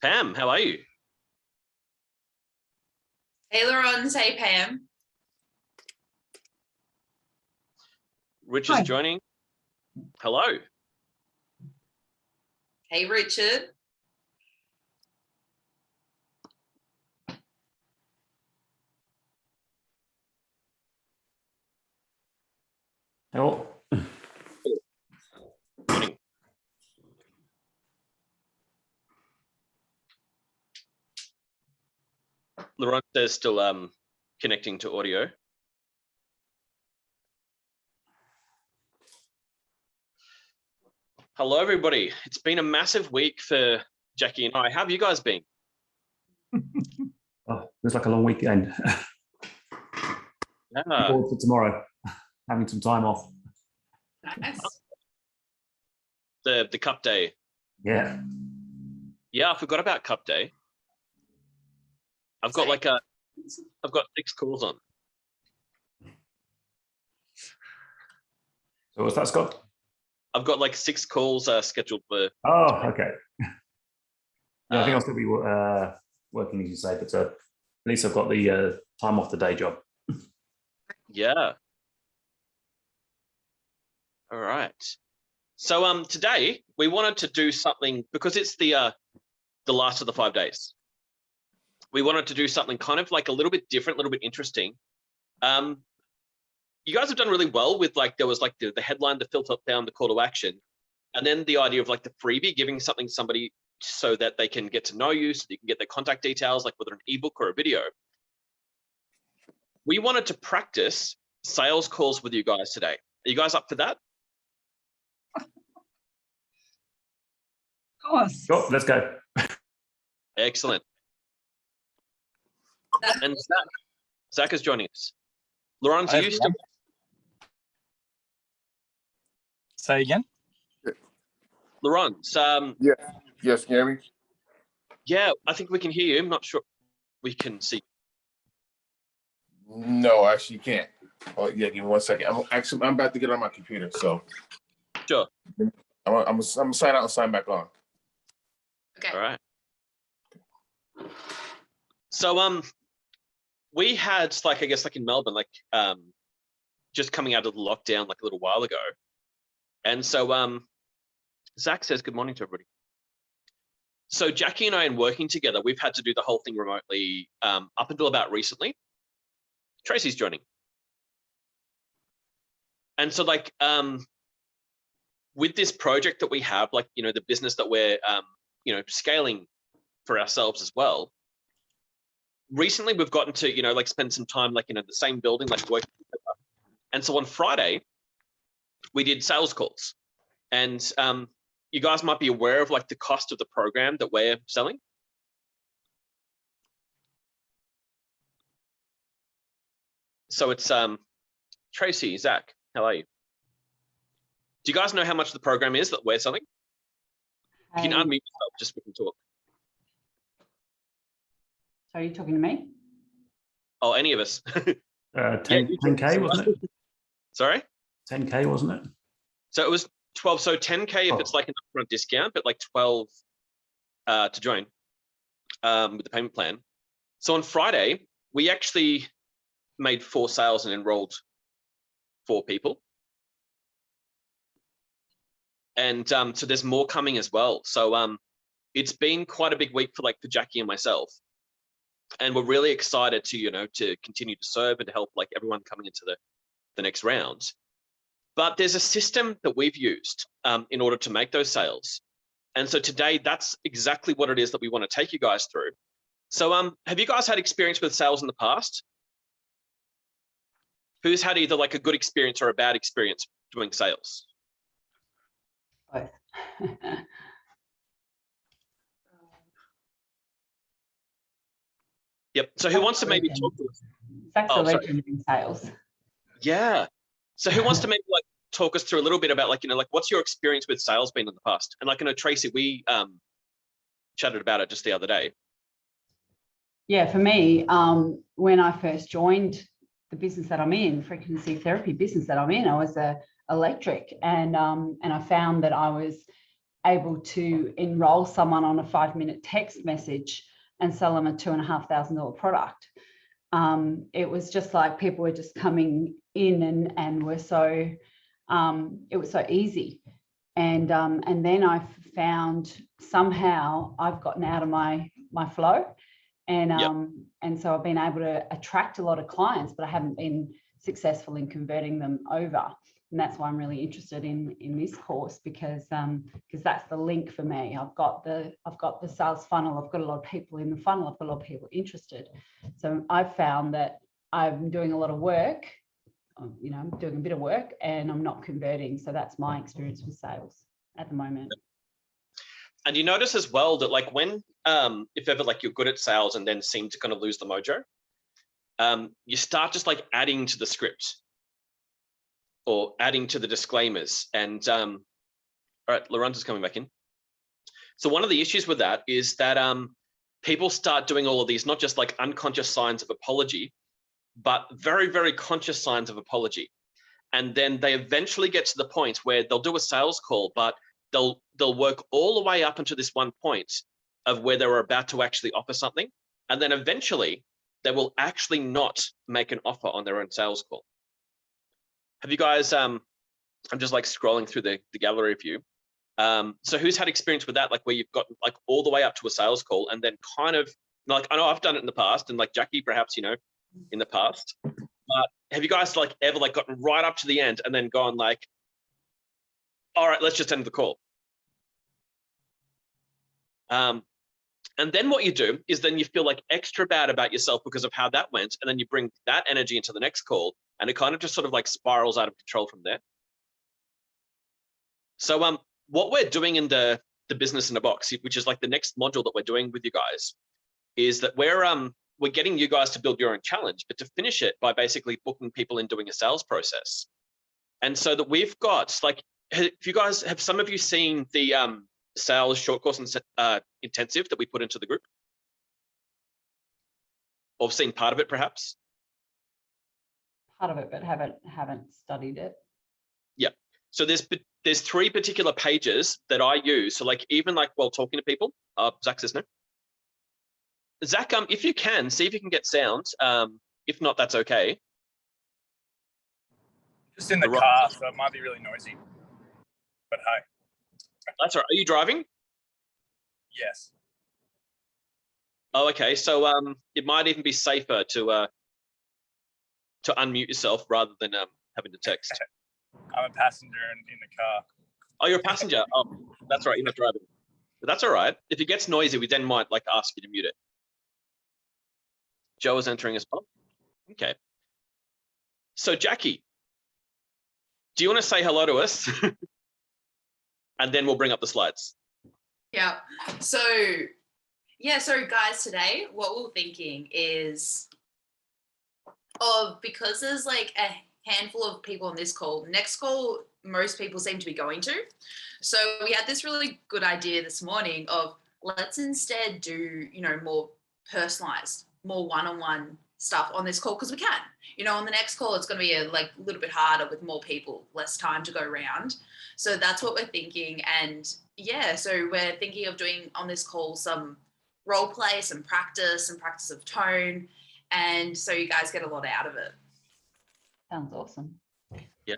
Pam, how are you? Hey, Laurence. Hey, Pam. Rich is joining. Hello. Hey, Richard. Hello. Morning. Laurence is still connecting to audio. Hello, everybody. It's been a massive week for Jackie and I. How have you guys been? Oh, it's like a long weekend. Yeah. Forward for tomorrow, having some time off. Nice. The Cup Day. Yeah. Yeah, I forgot about Cup Day. I've got I've got 6 calls on. So what's that, Scott? I've got like 6 calls scheduled for. Oh, okay. Yeah, I think I'll still be working, as you say, but at least I've got the time off the day job. Yeah. All right. So today we wanted to do something because it's the last of the 5 days. We wanted to do something kind of like a little bit different, a little bit interesting. You guys have done really well with there was the headline, the filter down, the call to action, and then the idea of the freebie, giving something somebody so that they can get to know you, so you can get their contact details, like whether an ebook or a video. We wanted to practice sales calls with you guys today. Are you guys up for that? Of course. Oh, let's go. Excellent. And Zach is joining us. Laurence, are you still? Say again? Laurence. Yeah. Yes, can you hear me? Yeah, I think we can hear you. I'm not sure we can see. No, actually, you can't. Oh, yeah, give me 1 second. I'm about to get on my computer, so. Sure. I'm gonna sign out and sign back on. Okay. All right. So we had I guess in Melbourne, just coming out of the lockdown a little while ago. And so Zach says good morning to everybody. So Jackie and I, in working together, we've had to do the whole thing remotely up until about recently. Tracy's joining. And so with this project that we have, the business that we're scaling for ourselves as well, recently we've gotten to spend some time the same building, working together. And so on Friday we did sales calls, and you guys might be aware of the cost of the program that we're selling. So it's Tracy, Zach, how are you? Do you guys know how much the program is that we're selling? You can unmute yourself, just we can talk. So are you talking to me? Oh, any of us. 10K, wasn't it? Sorry? 10K, wasn't it? So it was 12. So 10K if it's an upfront discount, but 12 to join with the payment plan. So on Friday, we actually made 4 sales and enrolled 4 people. And so there's more coming as well. So it's been quite a big week for Jackie and myself. And we're really excited to, to continue to serve and to help everyone coming into the next round. But there's a system that we've used in order to make those sales. And so today, that's exactly what it is that we want to take you guys through. So have you guys had experience with sales in the past? Who's had either a good experience or a bad experience doing sales? Both. Yep. So who wants to maybe talk to us? Zach's a legend in sales. Yeah. So who wants to maybe talk us through a little bit about what's your experience with sales been in the past? And I know Tracy, we chatted about it just the other day. Yeah, for me, when I first joined the business that I'm in, frequency therapy business that I'm in, I was a electric, and I found that I was able to enroll someone on a 5-minute text message and sell them a $2,500 product. It was just like people were just coming in and were so, it was so easy. And then I found somehow I've gotten out of my flow, and so I've been able to attract a lot of clients, but I haven't been successful in converting them over. And that's why I'm really interested in this course, because that's the link for me. I've got the sales funnel. I've got a lot of people in the funnel. I've got a lot of people interested. So I've found that I'm doing a lot of work. You know, I'm doing a bit of work and I'm not converting. So that's my experience with sales at the moment. And you notice as well that like when, if ever like you're good at sales and then seem to kind of lose the mojo, you start just like adding to the script or adding to the disclaimers. And all right, Lorenzo's coming back in. So one of the issues with that is that people start doing all of these, not just like unconscious signs of apology, but very, very conscious signs of apology. And then they eventually get to the point where they'll do a sales call, but they'll work all the way up until this one point of where they were about to actually offer something. And then eventually they will actually not make an offer on their own sales call. Have you guys, I'm just like scrolling through the gallery view. So who's had experience with that? Like where you've got like all the way up to a sales call and then kind of like, I know I've done it in the past, and like Jackie, perhaps, you know, in the past, but have you guys like ever like gotten right up to the end and then gone like, all right, let's just end the call. And then what you do is then you feel like extra bad about yourself because of how that went. And then you bring that energy into the next call and it kind of just sort of like spirals out of control from there. So what we're doing in the business in a box, which is like the next module that we're doing with you guys, is that we're getting you guys to build your own challenge, but to finish it by basically booking people in doing a sales process. And so that we've got like, have some of you seen the sales short course and intensive that we put into the group? Or seen part of it perhaps? Part of it, but haven't studied it. Yeah. So there's 3 particular pages that I use. So like even like while talking to people, Zach says no. Zach, if you can, see if you can get sound. If not, that's okay. Just in the car, so it might be really noisy. But hi. That's all right. Are you driving? Yes. Oh, okay. So it might even be safer to unmute yourself rather than having to text. I'm a passenger in the car. Oh, you're a passenger. Oh, that's right. You're not driving. But that's all right. If it gets noisy, we then might like ask you to mute it. Joe is entering as well. Okay. So Jackie, do you want to say hello to us? And then we'll bring up the slides. Yeah. So guys, today what we're thinking is because there's like a handful of people on this call, next call most people seem to be going to. So we had this really good idea this morning of let's instead do, you know, more personalized, more one-on-one stuff on this call because we can. You know, on the next call, it's going to be a little bit harder with more people, less time to go around. So that's what we're thinking. And yeah, so we're thinking of doing on this call some role play, some practice of tone. And so you guys get a lot out of it. Sounds awesome. Yeah.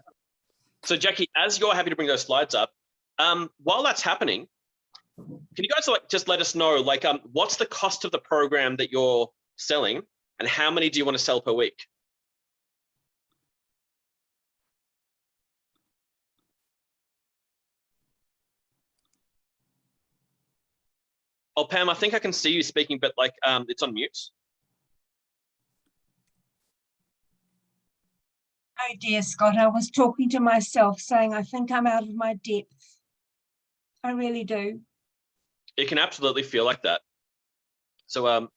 So Jackie, as you're happy to bring those slides up, while that's happening, can you guys like just let us know like what's the cost of the program that you're selling and how many do you want to sell per week? Oh, Pam, I think I can see you speaking, but like it's on mute. Oh dear, Scott, I was talking to myself saying, I think I'm out of my depth. I really do. It can absolutely feel like that. So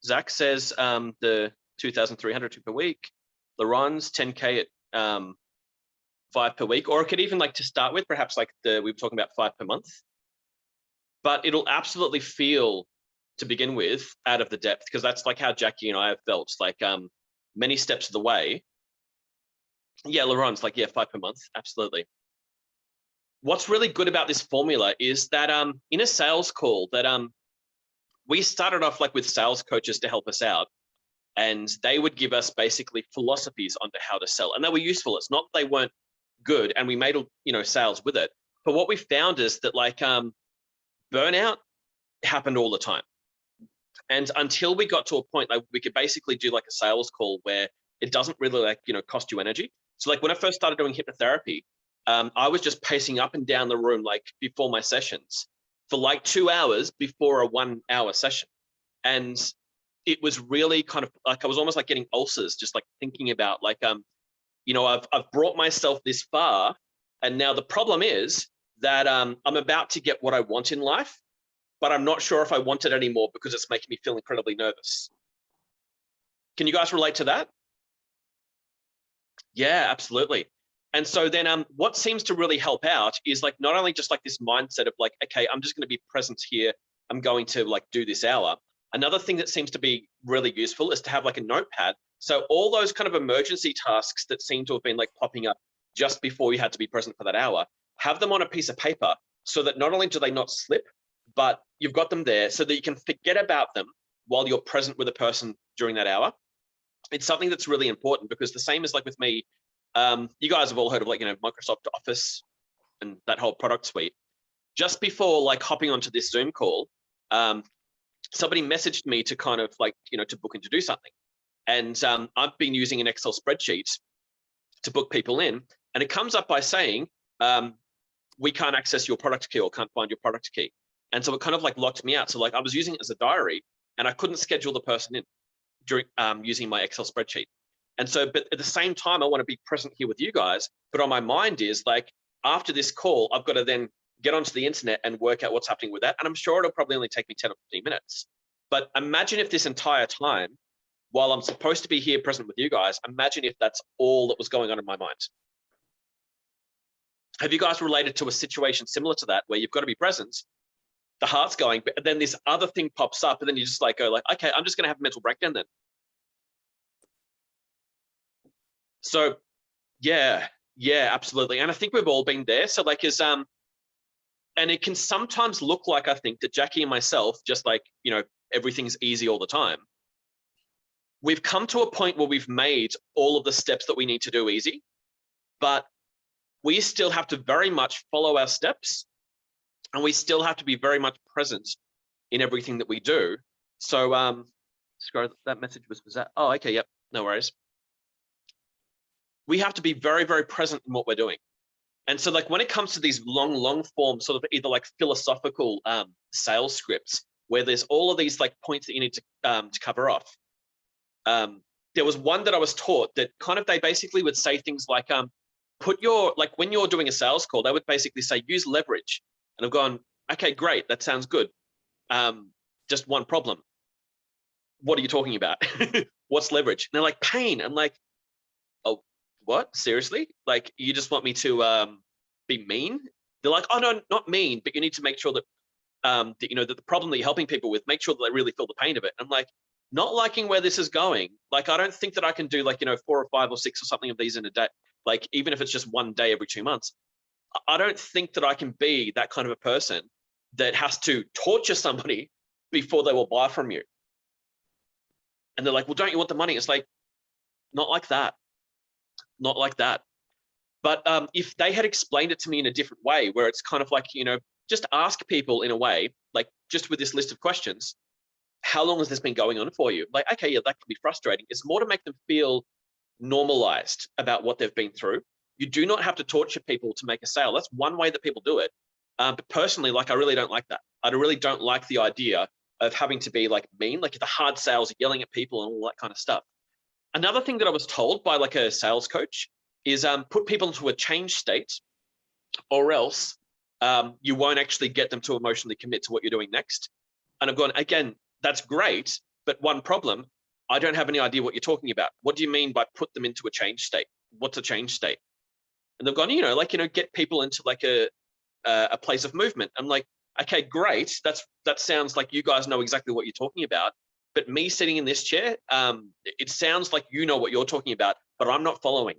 Zach says the 2,300 per week. Laron's 10K at 5 per week, or it could even like to start with, perhaps like we were talking about 5 per month. But it'll absolutely feel to begin with out of the depth because that's like how Jackie and I have felt like many steps of the way. Yeah, Laron's like, yeah, 5 per month. Absolutely. what's really good about this formula is that in a sales call that we started off like with sales coaches to help us out, and they would give us basically philosophies onto how to sell, and they were useful. It's not that they weren't good, and we made sales with it. But what we found is that like burnout happened all the time, and until we got to a point like we could basically do like a sales call where it doesn't really like cost you energy. So like when I first started doing hypnotherapy, I was just pacing up and down the room like before my sessions for like 2 hours before a 1 hour session. And it was really kind of like, I was almost like getting ulcers, just like thinking about like, I've brought myself this far. And now the problem is that I'm about to get what I want in life, but I'm not sure if I want it anymore because it's making me feel incredibly nervous. Can you guys relate to that? Yeah, absolutely. And so then what seems to really help out is like not only just like this mindset of like, okay, I'm just going to be present here. I'm going to like do this hour. Another thing that seems to be really useful is to have like a notepad. So all those kind of emergency tasks that seem to have been like popping up just before you had to be present for that hour, have them on a piece of paper so that not only do they not slip, but you've got them there so that you can forget about them while you're present with a person during that hour. It's something that's really important because the same as like with me, you guys have all heard of like, Microsoft Office and that whole product suite. Just before like hopping onto this Zoom call, somebody messaged me to kind of like, to book in to do something. And I've been using an Excel spreadsheet to book people in. And it comes up by saying, we can't access your product key or can't find your product key. And so it kind of like locked me out. So like I was using it as a diary and I couldn't schedule the person in during using my Excel spreadsheet. And so, but at the same time, I want to be present here with you guys. But on my mind is like, after this call, I've got to then get onto the internet and work out what's happening with that. And I'm sure it'll probably only take me 10 or 15 minutes. But imagine if this entire time, while I'm supposed to be here present with you guys, imagine if that's all that was going on in my mind. Have you guys related to a situation similar to that where you've got to be present, the heart's going, but then this other thing pops up and then you just like go like, okay, I'm just going to have a mental breakdown then. So yeah, absolutely. And I think we've all been there. So like and it can sometimes look like, I think that Jackie and myself, just like, everything's easy all the time. We've come to a point where we've made all of the steps that we need to do easy, but we still have to very much follow our steps and we still have to be very much present in everything that we do. So scroll, that message was that, oh, okay, yep, no worries. We have to be very, very present in what we're doing. And so like when it comes to these long form sort of either like philosophical sales scripts, where there's all of these like points that you need to cover off. There was one that I was taught that kind of, they basically would say things like, put your, like when you're doing a sales call, they would basically say, use leverage. And I've gone, okay, great. That sounds good. Just one problem. What are you talking about? What's leverage? And they're like, pain. I'm like, oh, what? Seriously? Like, you just want me to be mean? They're like, oh, no, not mean, but you need to make sure that, that the problem that you're helping people with, make sure that they really feel the pain of it. I'm like, not liking where this is going. Like, I don't think that I can do like, 4 or 5 or 6 or something of these in a day. Like, even if it's just one day every 2 months, I don't think that I can be that kind of a person that has to torture somebody before they will buy from you. And they're like, well, don't you want the money? It's like, not like that. Not like that. But if they had explained it to me in a different way, where it's kind of like, just ask people in a way, like just with this list of questions, how long has this been going on for you? Like, okay, yeah, that can be frustrating. It's more to make them feel normalized about what they've been through. You do not have to torture people to make a sale. That's one way that people do it. But personally, like, I really don't like that. I really don't like the idea of having to be like mean, like the hard sales, yelling at people and all that kind of stuff. Another thing that I was told by like a sales coach is put people into a change state, or else you won't actually get them to emotionally commit to what you're doing next. And I've gone, again, that's great, but one problem, I don't have any idea what you're talking about. What do you mean by put them into a change state? What's a change state? And they've gone, get people into like a place of movement. I'm like, okay, great. That sounds like you guys know exactly what you're talking about. But me sitting in this chair, it sounds like you know what you're talking about, but I'm not following.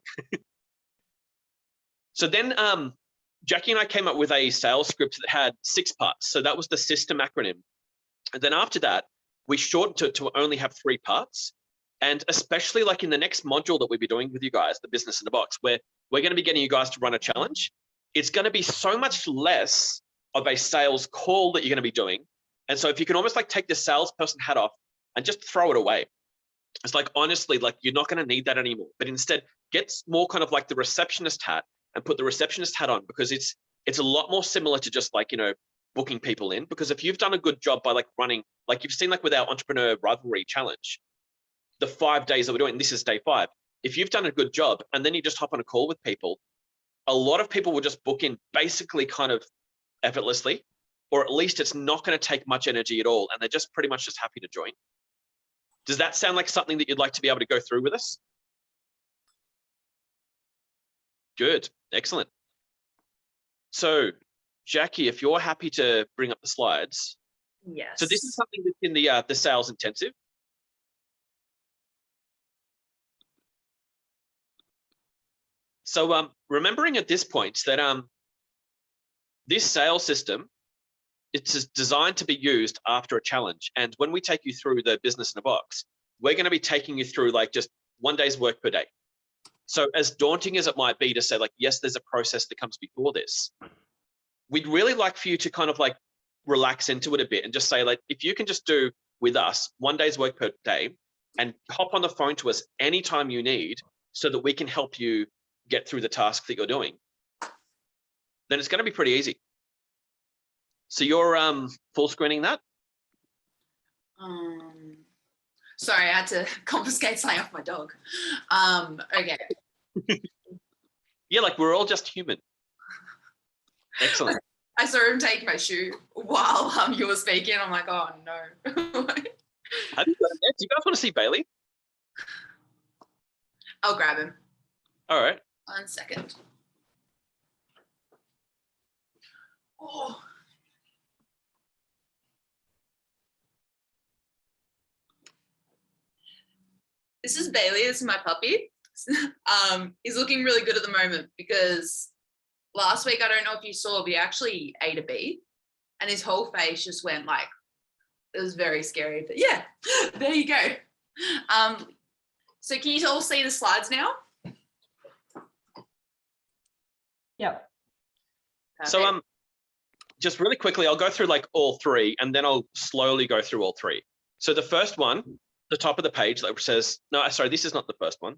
So then Jackie and I came up with a sales script that had 6 parts. So that was the system acronym. And then after that, we shortened it to only have 3 parts. And especially like in the next module that we'll be doing with you guys, the business in the box, where we're going to be getting you guys to run a challenge. It's going to be so much less of a sales call that you're going to be doing. And so if you can almost like take the salesperson hat off and just throw it away. It's like, honestly, like you're not going to need that anymore, but instead get more kind of like the receptionist hat and put the receptionist hat on, because it's a lot more similar to just like, you know, booking people in. Because if you've done a good job by like running, like you've seen like with our entrepreneur rivalry challenge, the 5 days that we're doing, this is day 5. If you've done a good job and then you just hop on a call with people, a lot of people will just book in basically kind of effortlessly, or at least it's not going to take much energy at all. And they're just pretty much just happy to join. Does that sound like something that you'd like to be able to go through with us? Good, excellent. So Jackie, if you're happy to bring up the slides. Yes. So this is something that's in the sales intensive. So remembering at this point that this sales system, it's designed to be used after a challenge. And when we take you through the business in a box, we're going to be taking you through like just 1 day's work per day. So as daunting as it might be to say like, yes, there's a process that comes before this, we'd really like for you to kind of like relax into it a bit and just say like, if you can just do with us 1 day's work per day and hop on the phone to us anytime you need so that we can help you get through the task that you're doing, then it's going to be pretty easy. So you're full screening that? Sorry, I had to confiscate something off my dog. Okay. Yeah, like we're all just human. Excellent. I saw him take my shoe while you were speaking. I'm like, oh no. Have you got it there? Do you guys want to see Bailey? I'll grab him. All right. 1 second. Oh. This is Bailey. This is my puppy. He's looking really good at the moment because last week, I don't know if you saw, but he actually ate a bee and his whole face just went like, it was very scary. But yeah, there you go. So can you all see the slides now? Yep. So just really quickly, I'll go through like all 3 and then I'll slowly go through all 3. So the first one, the top of the page that says, no, sorry, this is not the first one.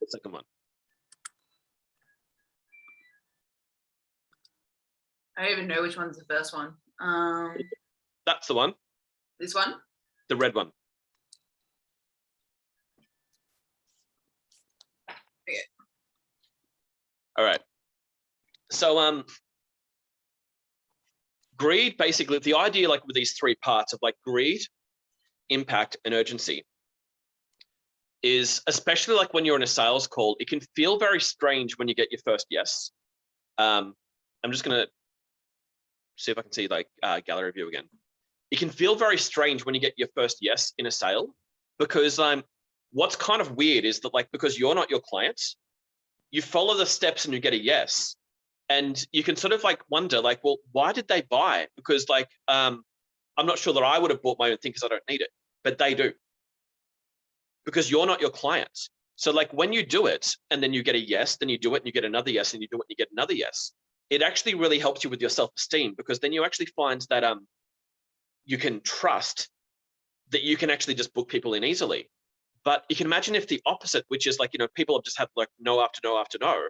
The second one. I don't even know which one's the first one. That's the one. This one? The red one. Okay. All right. So greed, basically, the idea like with these 3 parts of like greed, impact, and urgency is, especially like when you're in a sales call, it can feel very strange when you get your first yes. I'm just going to see if I can see like gallery view again. It can feel very strange when you get your first yes in a sale, because what's kind of weird is that like, because you're not your clients, you follow the steps and you get a yes. And you can sort of like wonder like, well, why did they buy? Because like, I'm not sure that I would have bought my own thing because I don't need it, but they do. Because you're not your clients. So like when you do it and then you get a yes, then you do it and you get another yes, and you do it and you get another yes, it actually really helps you with your self-esteem, because then you actually find that you can trust that you can actually just book people in easily. But you can imagine if the opposite, which is like, you know, people have just had like no after no after no,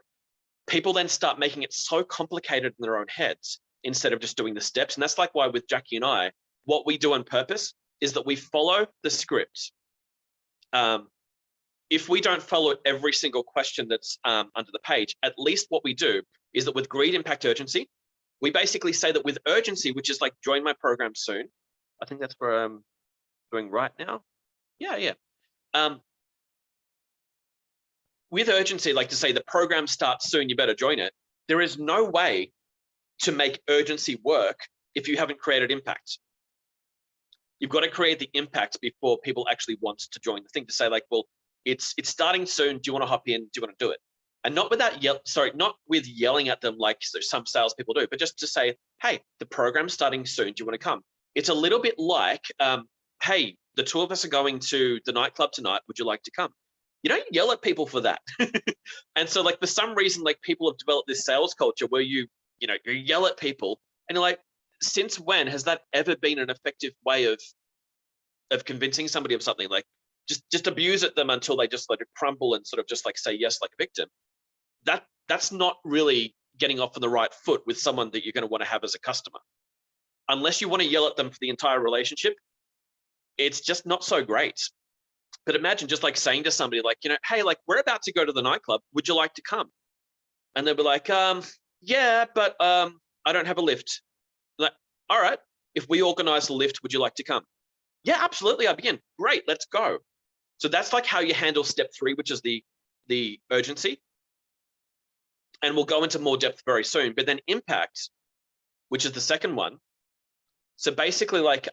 people then start making it so complicated in their own heads instead of just doing the steps. And that's like why with Jackie and I, what we do on purpose is that we follow the script. If we don't follow every single question that's under the page, at least what we do is that with greed, impact, urgency, we basically say that with urgency, which is like join my program soon. I think that's where I'm doing right now. Yeah. With urgency, like to say the program starts soon, you better join it. There is no way to make urgency work if you haven't created impact. You've got to create the impact before people actually want to join the thing, to say like, well, it's starting soon. Do you want to hop in? Do you want to do it? And not not with yelling at them like some salespeople do, but just to say, hey, the program's starting soon. Do you want to come? It's a little bit like, hey, the two of us are going to the nightclub tonight. Would you like to come? You don't yell at people for that. And so like for some reason, like people have developed this sales culture where you yell at people and you're like, since when has that ever been an effective way of convincing somebody of something? Like just abuse at them until they just like crumble and sort of just like say yes like a victim. That's not really getting off on the right foot with someone that you're going to want to have as a customer. Unless you want to yell at them for the entire relationship, it's just not so great. But imagine just like saying to somebody like, hey, like we're about to go to the nightclub. Would you like to come? And they'll be like, yeah, but I don't have a lift. Like, all right, if we organize a lift, would you like to come? Yeah, absolutely. I begin. Great, let's go. So that's like how you handle step 3, which is the urgency. And we'll go into more depth very soon. But then impact, which is the second one. So basically like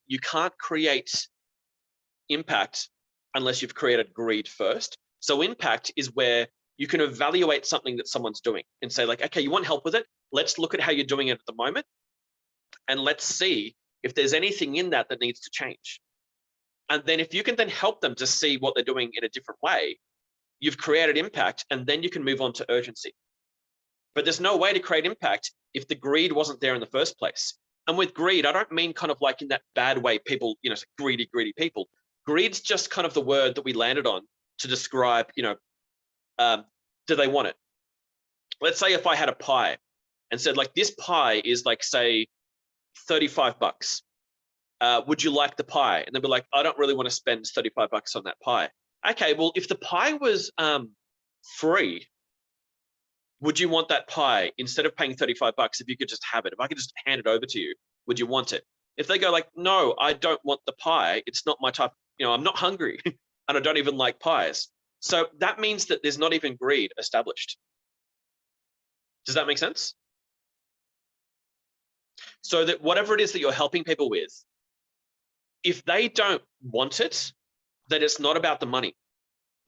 you can't create impact unless you've created greed first. So impact is where you can evaluate something that someone's doing and say like, okay, you want help with it? Let's look at how you're doing it at the moment. And let's see if there's anything in that needs to change. And then if you can then help them to see what they're doing in a different way, you've created impact, and then you can move on to urgency. But there's no way to create impact if the greed wasn't there in the first place. And with greed, I don't mean kind of like in that bad way, people, greedy people. Greed's just kind of the word that we landed on to describe, do they want it? Let's say if I had a pie and said like, this pie is like, say, $35. Would you like the pie? And they'd be like, I don't really want to spend $35 on that pie. Okay, well, if the pie was free, would you want that pie instead of paying $35? If you could just have it, if I could just hand it over to you, would you want it? If they go like, no, I don't want the pie, it's not my type, I'm not hungry and I don't even like pies. So that means that there's not even greed established. Does that make sense? So that whatever it is that you're helping people with, if they don't want it, then it's not about the money.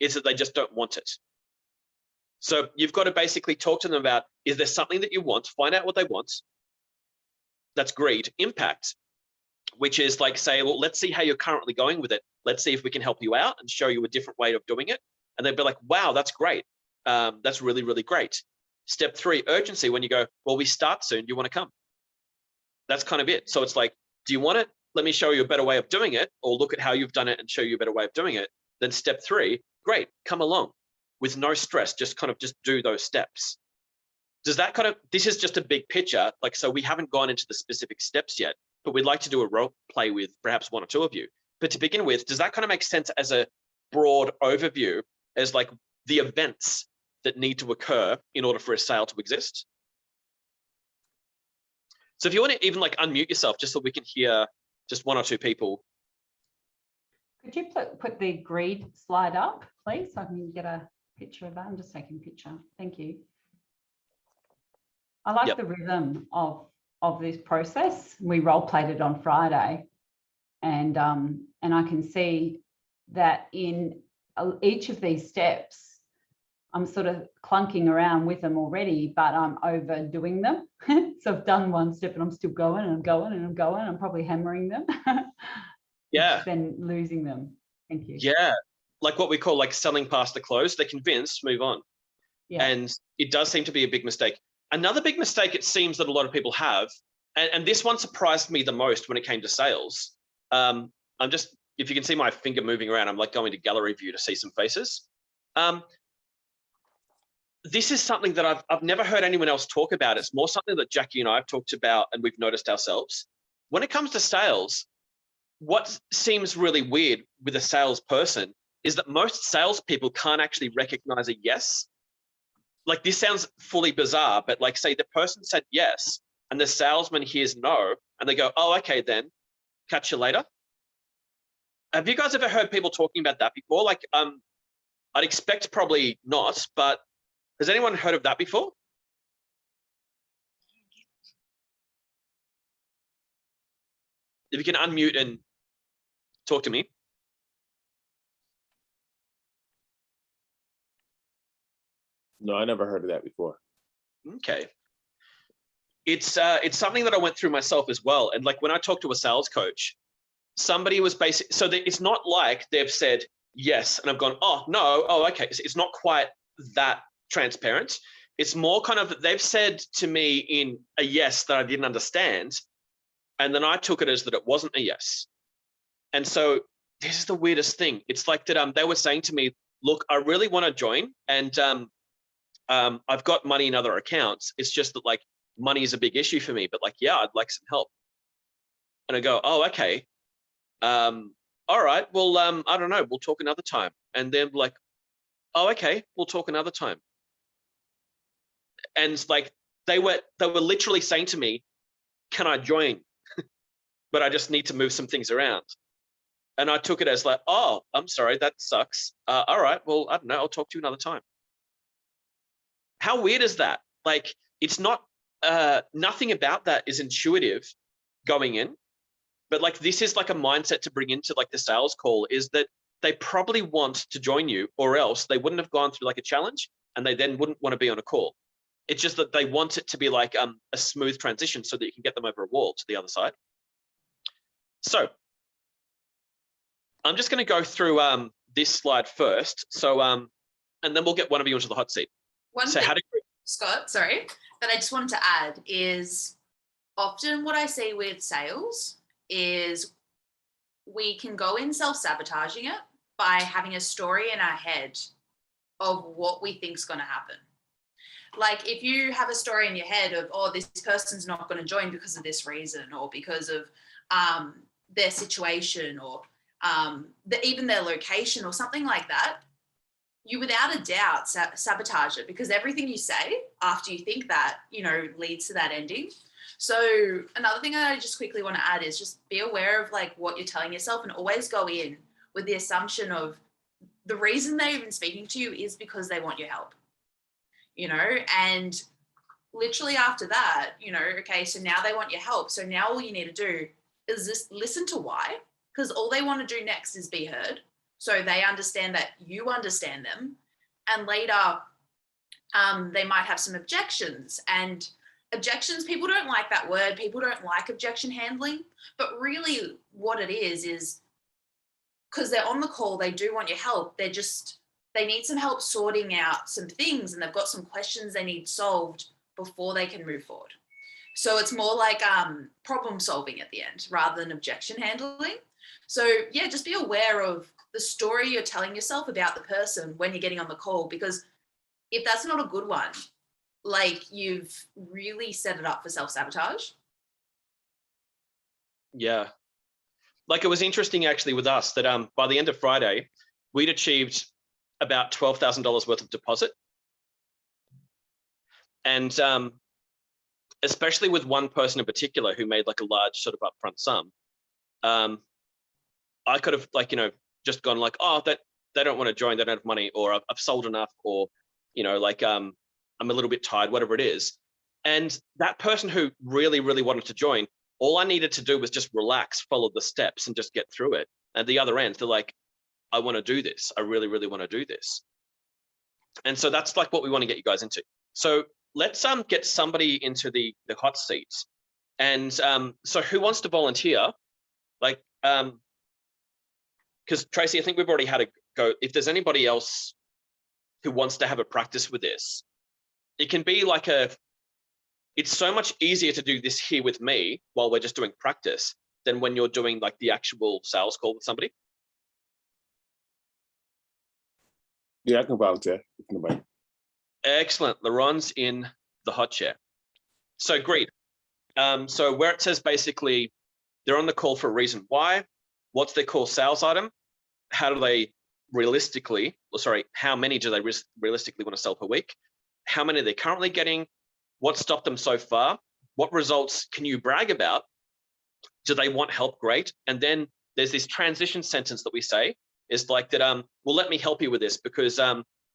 It's that they just don't want it. So you've got to basically talk to them about, is there something that you want? Find out what they want. That's greed. Impact, which is like, say, well, let's see how you're currently going with it. Let's see if we can help you out and show you a different way of doing it. And they'd be like, wow, that's great. That's really, really great. Step 3, urgency, when you go, well, we start soon. Do you want to come? That's kind of it. So it's like, do you want it? Let me show you a better way of doing it, or look at how you've done it and show you a better way of doing it. Then step 3, great, come along with no stress, just do those steps. Does that this is just a big picture. Like, so we haven't gone into the specific steps yet, but we'd like to do a role play with perhaps 1 or 2 of you. But to begin with, does that kind of make sense as a broad overview, as like the events that need to occur in order for a sale to exist? So if you want to even like unmute yourself, just so we can hear just 1 or 2 people. Could you put the greed slide up, please, so I can get a picture of that? I'm just taking a picture. Thank you. I like the rhythm of this process. We role played it on Friday, and I can see that in each of these steps, I'm sort of clunking around with them already, but I'm overdoing them. So I've done 1 step and I'm still going and I'm going and I'm going. I'm probably hammering them. Yeah. Then losing them. Thank you. Yeah. Like what we call like selling past the close. They're convinced, move on. Yeah. And it does seem to be a big mistake. Another big mistake it seems that a lot of people have, and this one surprised me the most when it came to sales. I'm just, if you can see my finger moving around, I'm like going to gallery view to see some faces. This is something that I've never heard anyone else talk about. It's more something that Jackie and I have talked about and we've noticed ourselves. When it comes to sales, what seems really weird with a salesperson is that most salespeople can't actually recognize a yes. Like, this sounds fully bizarre, but like, say the person said yes and the salesman hears no and they go, oh, okay, then catch you later. Have you guys ever heard people talking about that before? Like, I'd expect probably not, but has anyone heard of that before? If you can unmute and talk to me. No, I never heard of that before. Okay. It's something that I went through myself as well. And like when I talked to a sales coach, somebody was basic. So that it's not like they've said yes, and I've gone, oh no, oh okay. It's not quite that transparent. It's more kind of they've said to me in a yes that I didn't understand, and then I took it as that it wasn't a yes. And so this is the weirdest thing. It's like that they were saying to me, look, I really want to join, and I've got money in other accounts. It's just that like money is a big issue for me, but like, yeah, I'd like some help. And I go, oh, okay. All right, well, I don't know, we'll talk another time. And then like, oh, okay, we'll talk another time. And like, they were literally saying to me, can I join? But I just need to move some things around. And I took it as like, oh, I'm sorry, that sucks. All right, well, I don't know, I'll talk to you another time. How weird is that? Like, it's not, nothing about that is intuitive going in, but like, this is like a mindset to bring into like the sales call, is that they probably want to join you, or else they wouldn't have gone through like a challenge, and they then wouldn't want to be on a call. It's just that they want it to be like a smooth transition so that you can get them over a wall to the other side. So I'm just going to go through this slide first. So, and then we'll get one of you into the hot seat. One So thing, how do you, Scott, sorry, that I just wanted to add is often what I see with sales is we can go in self-sabotaging it by having a story in our head of what we think is going to happen. Like if you have a story in your head of, oh, this person's not going to join because of this reason, or because of their situation, or even their location or something like that, you without a doubt sabotage it, because everything you say after you think that, you know, leads to that ending. So another thing I just quickly want to add is just be aware of like what you're telling yourself, and always go in with the assumption of the reason they're even speaking to you is because they want your help, you know, and literally after that, you know, okay, so now they want your help. So now all you need to do is just listen to why, because all they want to do next is be heard. So they understand that you understand them, and later they might have some objections. And objections, people don't like that word. People don't like objection handling, but really what it is because they're on the call, they do want your help. They need some help sorting out some things, and they've got some questions they need solved before they can move forward. So it's more like problem solving at the end rather than objection handling. So yeah, just be aware of the story you're telling yourself about the person when you're getting on the call, because if that's not a good one, like you've really set it up for self-sabotage. yeah. Like it was interesting actually with us that by the end of Friday, we'd achieved about $12,000 worth of deposit. And especially with one person in particular who made like a large sort of upfront sum, I could have like, you know, just gone like, oh, that they don't want to join, they don't have money, or I've sold enough, or, you know, like I'm a little bit tired, whatever it is. And that person who really, really wanted to join, all I needed to do was just relax, follow the steps, and just get through it. At the other end, they're like, I want to do this. I really, really want to do this. And so that's like what we want to get you guys into. So let's get somebody into the hot seats. And so who wants to volunteer? Like, because Tracy, I think we've already had a go. If there's anybody else who wants to have a practice with this, it can be like it's so much easier to do this here with me while we're just doing practice than when you're doing like the actual sales call with somebody. Yeah, I can volunteer. Excellent. LaRon's in the hot chair. So great. So where it says basically they're on the call for a reason. Why? What's their core sales item? How do they realistically, how many do they realistically want to sell per week? How many are they currently getting? What stopped them so far? What results can you brag about? Do they want help? Great. And then there's this transition sentence that we say is like that, well, let me help you with this, because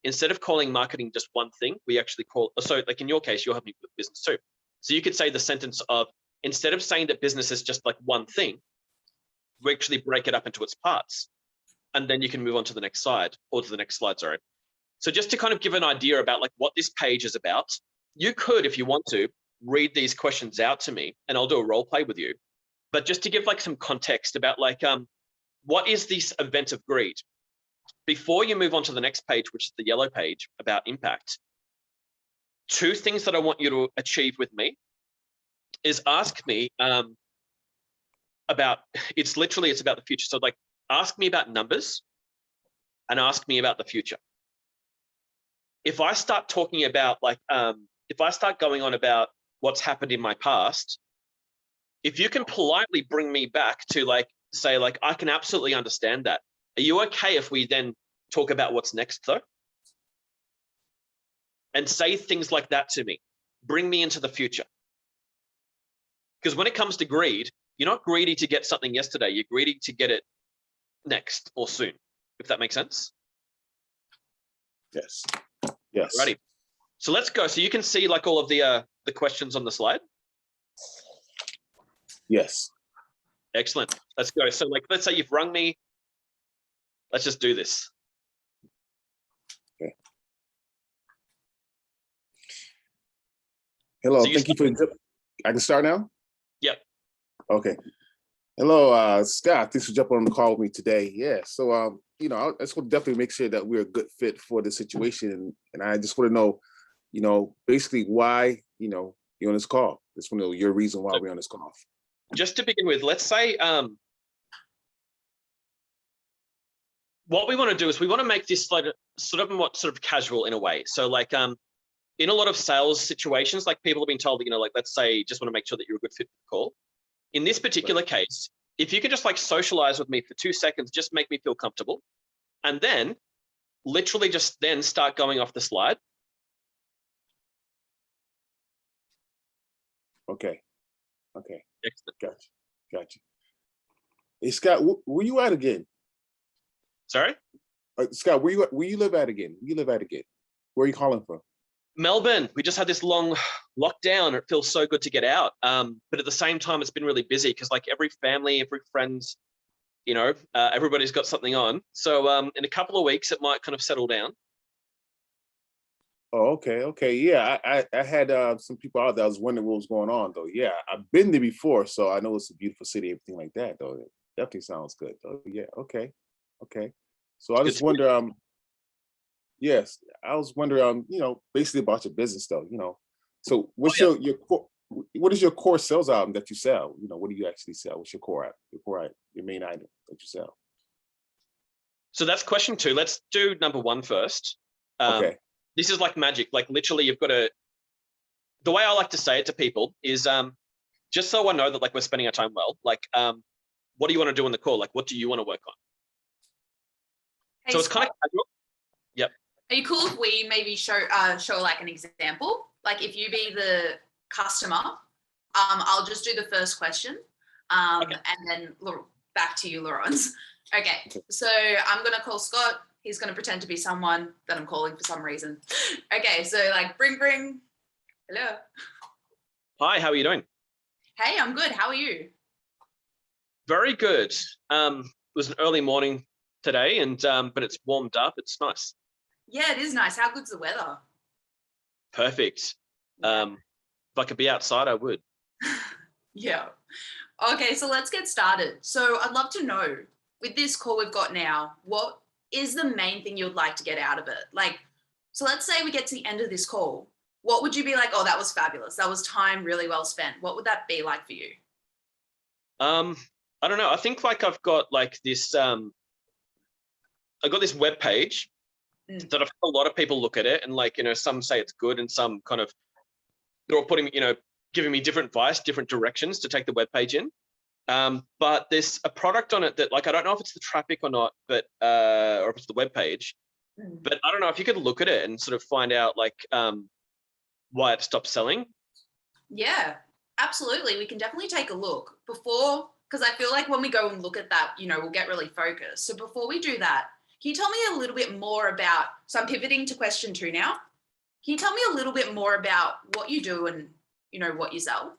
instead of calling marketing just one thing, we actually call, so like in your case, you're helping with business too. So you could say the sentence of, instead of saying that business is just like one thing, we actually break it up into its parts. And then you can move on to the next slide, or to the next slide, sorry. So just to kind of give an idea about like what this page is about, you could, if you want to, read these questions out to me and I'll do a role play with you. But just to give like some context about like, what is this event of greed? Before you move on to the next page, which is the yellow page about impact, 2 things that I want you to achieve with me is ask me about, it's about the future. So like, ask me about numbers and ask me about the future. If I start talking about like, if I start going on about what's happened in my past, if you can politely bring me back to like, say like, I can absolutely understand that. Are you okay if we then talk about what's next though? And say things like that to me. Bring me into the future. Because when it comes to greed, you're not greedy to get something yesterday. You're greedy to get it next or soon, if that makes sense. Yes. Yes. Righty. So let's go. So you can see like all of the questions on the slide. Yes. Excellent. Let's go. So like, let's say you've rung me. Let's just do this. Okay. Hello. So Thank you for. I can start now. Yep. Okay. Hello, Scott. Thanks for jumping on the call with me today. Yeah. So, you know, I just want to definitely make sure that we're a good fit for the situation, and I just want to know, you know, basically why, you know, you're on this call. Just want to know your reason why we're on this call. Just to begin with, let's say what we want to do is we want to make this like sort of casual in a way. So like in a lot of sales situations, like people have been told, you know, like let's say just want to make sure that you're a good fit for the call. In this particular case, if you could just like socialize with me for 2 seconds, just make me feel comfortable, and then literally just then start going off the slide. Okay. Okay. Excellent. Gotcha. Hey, Scott, where you at again? Sorry? Scott, where you live at again? Where are you calling from? Melbourne. We just had this long lockdown. It feels so good to get out. But at the same time, it's been really busy because like every family, every friend's, you know, everybody's got something on. So in a couple of weeks, it might kind of settle down. Oh, okay. Yeah, I had some people out there. I was wondering what was going on, though. Yeah, I've been there before, so I know it's a beautiful city, everything like that, though. It definitely sounds good, though. Yeah, okay. So I just wonder, yes, I was wondering, you know, basically about your business, though. You know, so what's your core? What is your core sales item that you sell? You know, what do you actually sell? What's your core item, your main item that you sell? So that's question 2. Let's do number 1 first. Okay. This is like magic. Like literally you've got to, the way I like to say it to people is just so I know that like we're spending our time well, like what do you want to do on the call? Like what do you want to work on? Hey, so it's kind of casual. Yep. Are you cool if we maybe show like an example? Like if you be the customer, I'll just do the first question and then back to you, Laurence. Okay, so I'm going to call Scott. He's going to pretend to be someone that I'm calling for some reason. Okay, so like bring. Hello. Hi, how are you doing? Hey, I'm good. How are you? Very good. It was an early morning today, and but it's warmed up. It's nice. Yeah, it is nice. How good's the weather? Perfect. If I could be outside, I would. Yeah. Okay, so let's get started. So I'd love to know, with this call we've got now, what is the main thing you'd like to get out of it? Like, so let's say we get to the end of this call. What would you be like, oh, that was fabulous. That was time really well spent. What would that be like for you? I don't know. I think like I've got like this, I've got this web page that I've had a lot of people look at it and like, you know, some say it's good and some kind of, they're all putting, you know, giving me different advice, different directions to take the web page in. But there's a product on it that like, I don't know if it's the traffic or not, but, or if it's the web page, but I don't know if you could look at it and sort of find out like why it stopped selling. Yeah, absolutely. We can definitely take a look before, because I feel like when we go and look at that, you know, we'll get really focused. So before we do that, can you tell me a little bit more about, so I'm pivoting to question 2 now. Can you tell me a little bit more about what you do and, you know, what you sell?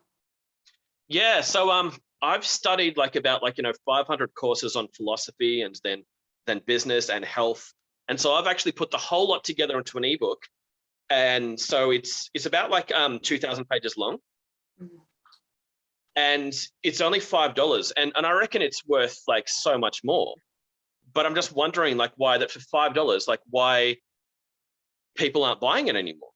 Yeah, so I've studied like about like, you know, 500 courses on philosophy and then business and health And so I've actually put the whole lot together into an ebook. And so it's about like 2,000 pages long. Mhm. And it's only $5. And I reckon it's worth like so much more. But I'm just wondering like why that for $5, like why people aren't buying it anymore.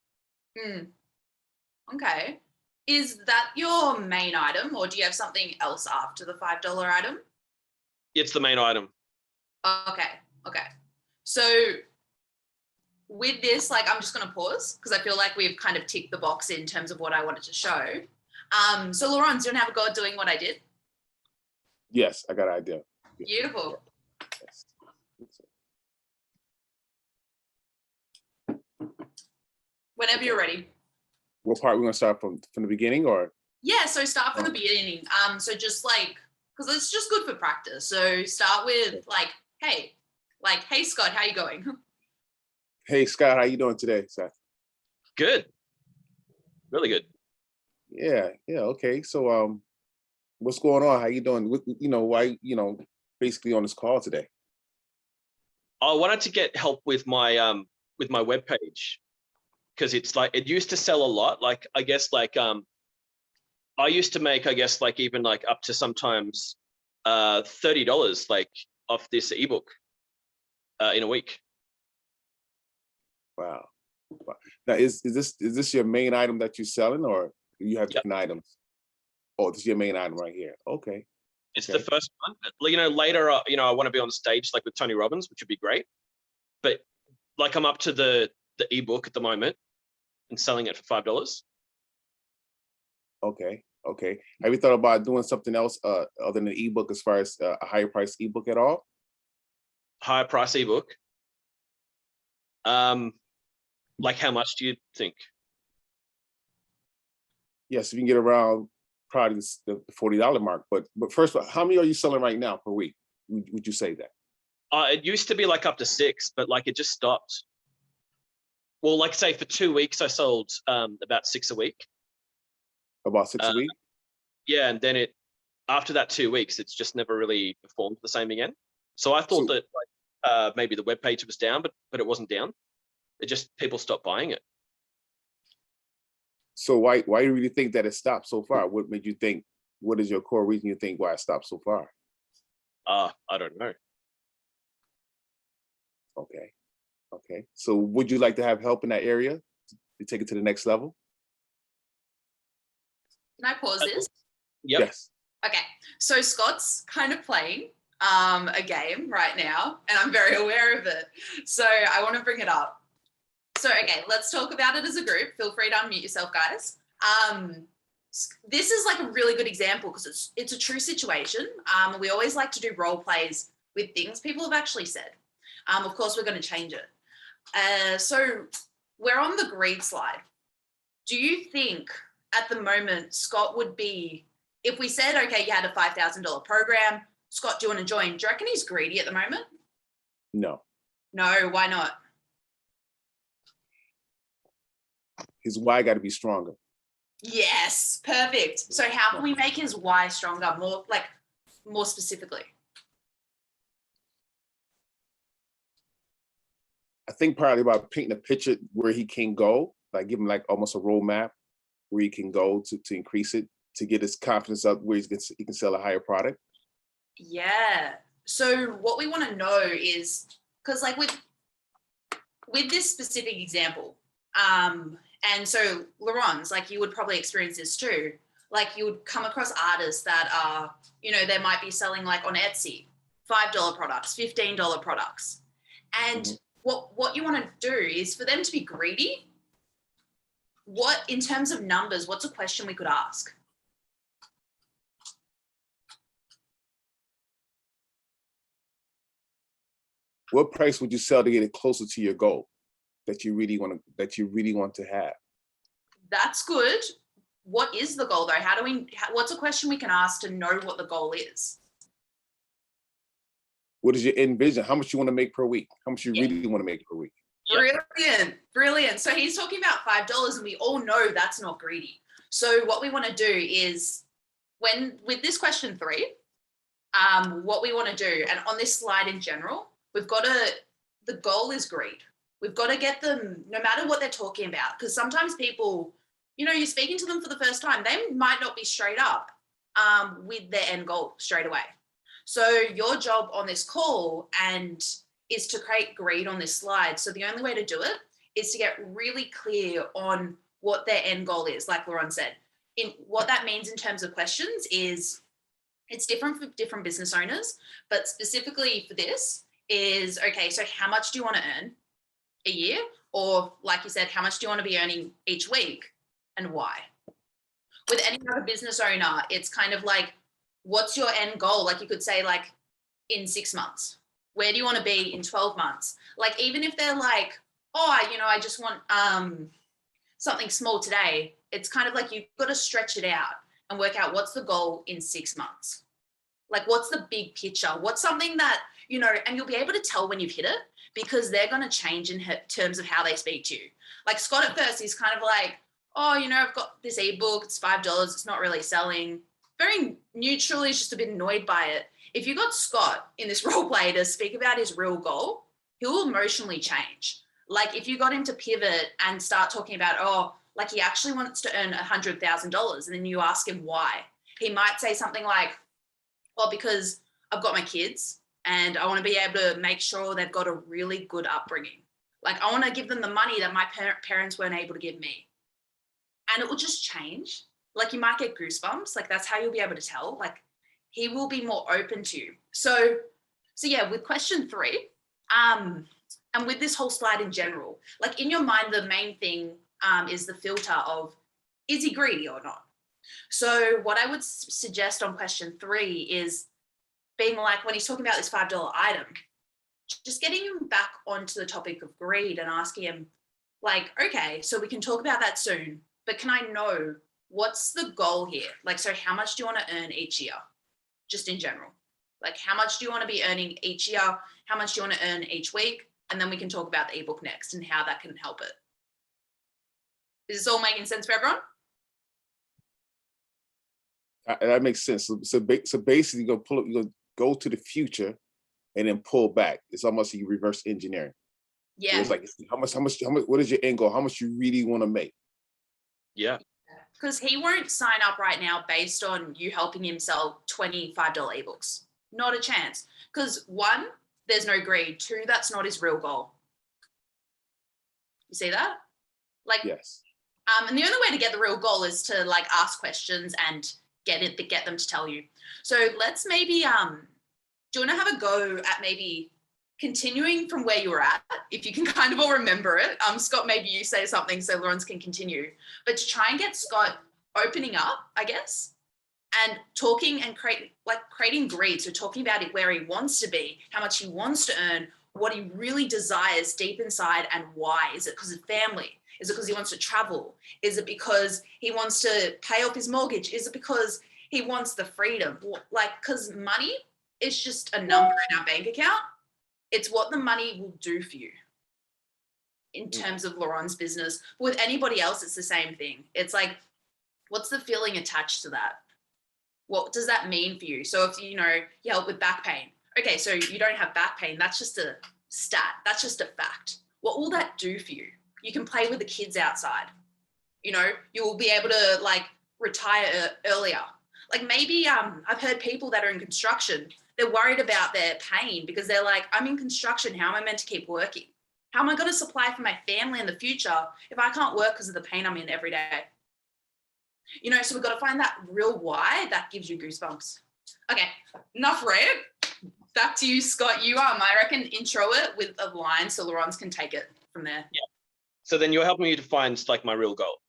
Okay. Is that your main item, or do you have something else after the $5 item? It's the main item. Okay. So with this, like, I'm just going to pause because I feel like we've kind of ticked the box in terms of what I wanted to show. So Laurence, do you want to have a go at doing what I did? Yes, I got an idea. Beautiful. Yes. Whenever you're ready. What part we gonna start from the beginning, or? Yeah, so start from the beginning. So just like, because it's just good for practice. So start with like, hey Scott, how you going? Hey Scott, how you doing today, Seth? Good. Really good. Yeah, okay. So what's going on? How you doing? Why basically on this call today? I wanted to get help with my webpage, because it's like it used to sell a lot. Like I guess like I used to make, I guess, like even like up to sometimes $30 like off this ebook in a week. Wow. Now is this your main item that you're selling, or do you have different items? Oh, this is your main item right here. Okay. It's the first one. Later, I want to be on stage like with Tony Robbins, which would be great. But like I'm up to the ebook at the moment and selling it for $5. Okay. Have you thought about doing something else other than the ebook, as far as a higher price ebook at all? Higher price ebook. Like how much do you think? Yes, you can get around probably the $40 mark. But first, how many are you selling right now per week? Would you say that? It used to be like up to 6, but like it just stopped. Well, like say for 2 weeks, I sold about 6 a week. About 6 a week? Yeah, and then after that 2 weeks, it's just never really performed the same again. So I thought that like maybe the web page was down, but it wasn't down. It just people stopped buying it. So why do you really think that it stopped so far? What made you think? What is your core reason you think why it stopped so far? I don't know. Okay. So would you like to have help in that area to take it to the next level? Can I pause this? Yep. Yes. Okay, so Scott's kind of playing a game right now, and I'm very aware of it. So I want to bring it up. So, okay, let's talk about it as a group. Feel free to unmute yourself, guys. This is like a really good example because it's a true situation. We always like to do role plays with things people have actually said. Of course, we're going to change it. So we're on the greed slide. Do you think at the moment Scott would be, if we said, okay, you had a $5,000 program, Scott, do you want to join? Do you reckon he's greedy at the moment? No. No, why not? His why got to be stronger. Yes, perfect. So how can we make his why stronger, more specifically? I think probably about painting a picture where he can go, like give him like almost a roadmap where he can go to increase it, to get his confidence up where he can sell a higher product. Yeah. So what we want to know is, because like with this specific example, and so Laurence, like you would probably experience this too. Like you would come across artists that are, they might be selling like on Etsy, $5 products, $15 products. And what you want to do is for them to be greedy. What, in terms of numbers, what's a question we could ask? What price would you sell to get it closer to your goal that you really want to have? That's good. What is the goal though? What's a question we can ask to know what the goal is? What is your end vision? How much you want to make per week? How much you really want to make per week? Brilliant. So he's talking about $5 and we all know that's not greedy. So what we want to do is with this question 3, what we want to do, and on this slide in general, we've got to the goal is greed. We've got to get them, no matter what they're talking about, because sometimes people, you know, you're speaking to them for the first time, they might not be straight up with their end goal straight away. So your job on this call is to create greed on this slide. So the only way to do it is to get really clear on what their end goal is, like Lauren said. In what that means in terms of questions is it's different for different business owners, but specifically for this is, okay, so how much do you want to earn a year? Or like you said, how much do you want to be earning each week and why? With any other business owner, it's kind of like, what's your end goal? Like you could say like in 6 months, where do you want to be in 12 months? Like, even if they're like, oh, you know, I just want something small today. It's kind of like you've got to stretch it out and work out what's the goal in 6 months. Like, what's the big picture? What's something that, you know, and you'll be able to tell when you've hit it because they're going to change in terms of how they speak to you. Like Scott at first, he's kind of like, oh, you know, I've got this ebook, it's $5, it's not really selling. Very neutral, he's just a bit annoyed by it. If you got Scott in this role play to speak about his real goal, he'll emotionally change. Like if you got him to pivot and start talking about, oh, like he actually wants to earn $100,000 and then you ask him why, he might say something like, well, because I've got my kids and I want to be able to make sure they've got a really good upbringing. Like I want to give them the money that my parents weren't able to give me. And it will just change. Like you might get goosebumps. Like that's how you'll be able to tell. Like he will be more open to you. So yeah, with question 3, and with this whole slide in general, like in your mind, the main thing is the filter of, is he greedy or not? So what I would suggest on question 3 is being like, when he's talking about this $5 item, just getting him back onto the topic of greed and asking him like, okay, so we can talk about that soon, but can I know what's the goal here? Like, so how much do you want to earn each year? Just in general, like how much do you want to be earning each year? How much do you want to earn each week? And then we can talk about the ebook next and how that can help it. Is this all making sense for everyone? That makes sense. So basically, you're gonna go to the future and then pull back. It's almost like you reverse engineering. Yeah. It's like how much? What is your end goal? How much you really want to make? Yeah. Because he won't sign up right now based on you helping him sell $25 ebooks. Not a chance. Because 1, there's no greed. 2, that's not his real goal. You see that? Like, Yes. And the only way to get the real goal is to like ask questions and get them to tell you. So let's maybe, do you want to have a go at maybe continuing from where you were at, if you can kind of all remember it. Scott, maybe you say something so Lawrence can continue, but to try and get Scott opening up, I guess, and talking and creating greed. So talking about it, where he wants to be, how much he wants to earn, what he really desires deep inside and why. Is it because of family? Is it because he wants to travel? Is it because he wants to pay off his mortgage? Is it because he wants the freedom? Like, because money is just a number in our bank account. It's what the money will do for you in terms of Lauren's business. But with anybody else, it's the same thing. It's like, what's the feeling attached to that? What does that mean for you? So if, you know, you help with back pain. Okay, so you don't have back pain. That's just a stat. That's just a fact. What will that do for you? You can play with the kids outside. You know, you will be able to like retire earlier. Like maybe I've heard people that are in construction, they're worried about their pain because they're like, I'm in construction. How am I meant to keep working? How am I going to supply for my family in the future if I can't work because of the pain I'm in every day? You know, so we've got to find that real why that gives you goosebumps. Okay, enough rant. Back to you, Scott. I reckon intro it with a line so Laurence can take it from there. Yeah. So then you're helping me to find like my real goal.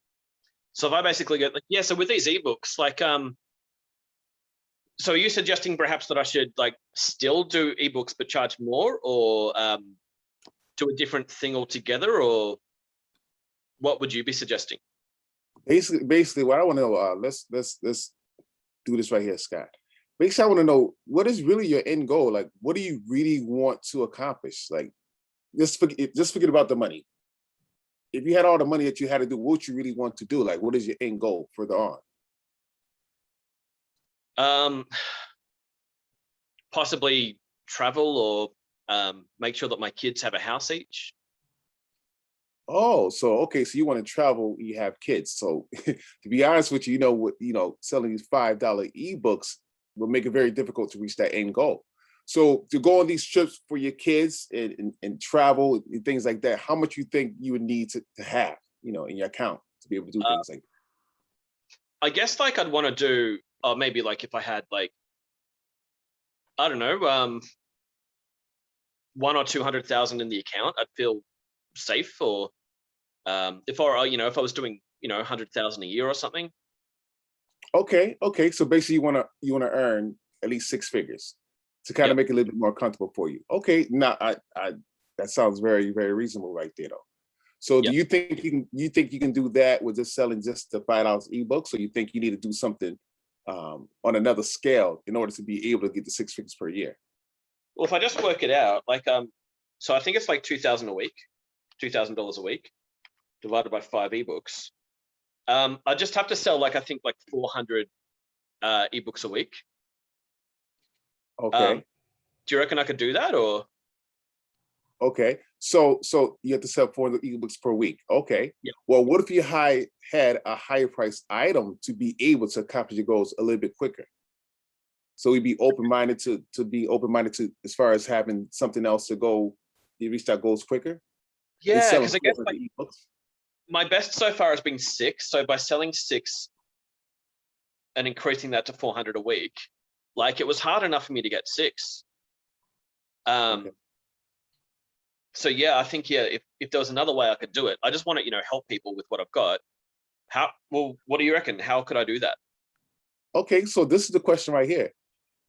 So if I basically get like, yeah, so with these ebooks, like, so are you suggesting perhaps that I should like still do ebooks but charge more, or do a different thing altogether, or what would you be suggesting? Basically, what I want to know, let's do this right here, Scott. Basically, I want to know, what is really your end goal? Like, what do you really want to accomplish? Like, just forget about the money. If you had all the money that you had to do, what you really want to do? Like, what is your end goal further on? Possibly travel, or make sure that my kids have a house each. Oh, so okay, so you want to travel, you have kids. So to be honest with you, selling these $5 ebooks will make it very difficult to reach that end goal. So to go on these trips for your kids and travel and things like that, how much you think you would need to have, in your account to be able to do things like that? I guess like I'd want to do, maybe like if I had like, I don't know, 100,000 or 200,000 in the account, I'd feel safe. Or if I was doing 100,000 a year or something. Okay. So basically you want to earn at least 6 figures to kind of make it a little bit more comfortable for you. Okay. Now I that sounds very, very reasonable right there though. So do you think you can do that with just selling just the $5 ebooks, or you think you need to do something on another scale in order to be able to get the 6 figures per year? Well, if I just work it out, like so I think it's like $2,000 a week, $2,000 a week divided by 5 ebooks. I just have to sell like, I think like 400 ebooks a week. Okay. Do you reckon I could do that, or? Okay. So you have to sell 400 ebooks per week. Okay. Yeah. Well, what if you had a higher price item to be able to accomplish your goals a little bit quicker? So we'd be open-minded to as far as having something else to go, you reach that goals quicker? Yeah, because I guess like, ebooks? my best so far has been 6. So by selling 6 and increasing that to 400 a week, like it was hard enough for me to get 6. Okay. So yeah, I think if there was another way I could do it, I just want to help people with what I've got. What do you reckon? How could I do that? Okay, so this is the question right here.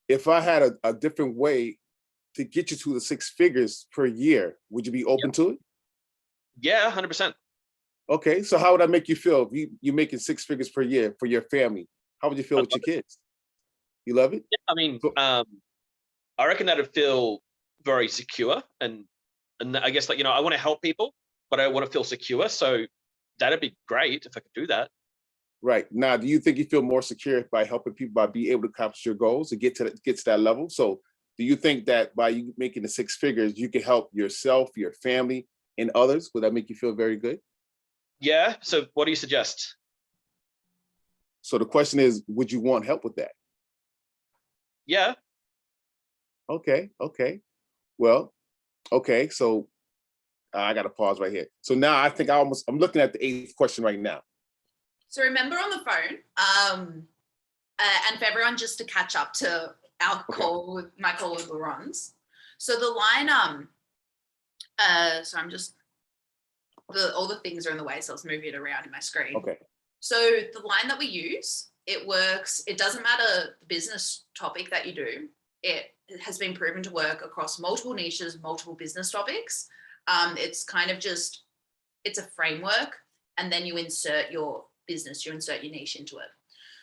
If I had a different way to get you to the 6 figures per year, would you be open to it? Yeah, 100%. Okay, so how would that make you feel if you're making 6 figures per year for your family? How would you feel with your kids? You love it? Yeah, I mean, I reckon that'd feel very secure, and I guess like I want to help people, but I want to feel secure. So that'd be great if I could do that. Right. Now, do you think you feel more secure by helping people, by being able to accomplish your goals and get to that level? So do you think that by you making the 6 figures, you can help yourself, your family, and others? Would that make you feel very good? Yeah. So what do you suggest? So the question is, would you want help with that? Yeah. Okay. Well, okay. So I got to pause right here. So now I think I'm looking at the 8th question right now. So remember on the phone, and for everyone just to catch up to our call with my call with Laurence. So the line, so I'm just, all the things are in the way, so let's move it around in my screen. Okay. So the line that we use, it works. It doesn't matter the business topic that you do. It has been proven to work across multiple niches, multiple business topics. It's kind of just, it's a framework, and then you insert your business, you insert your niche into it.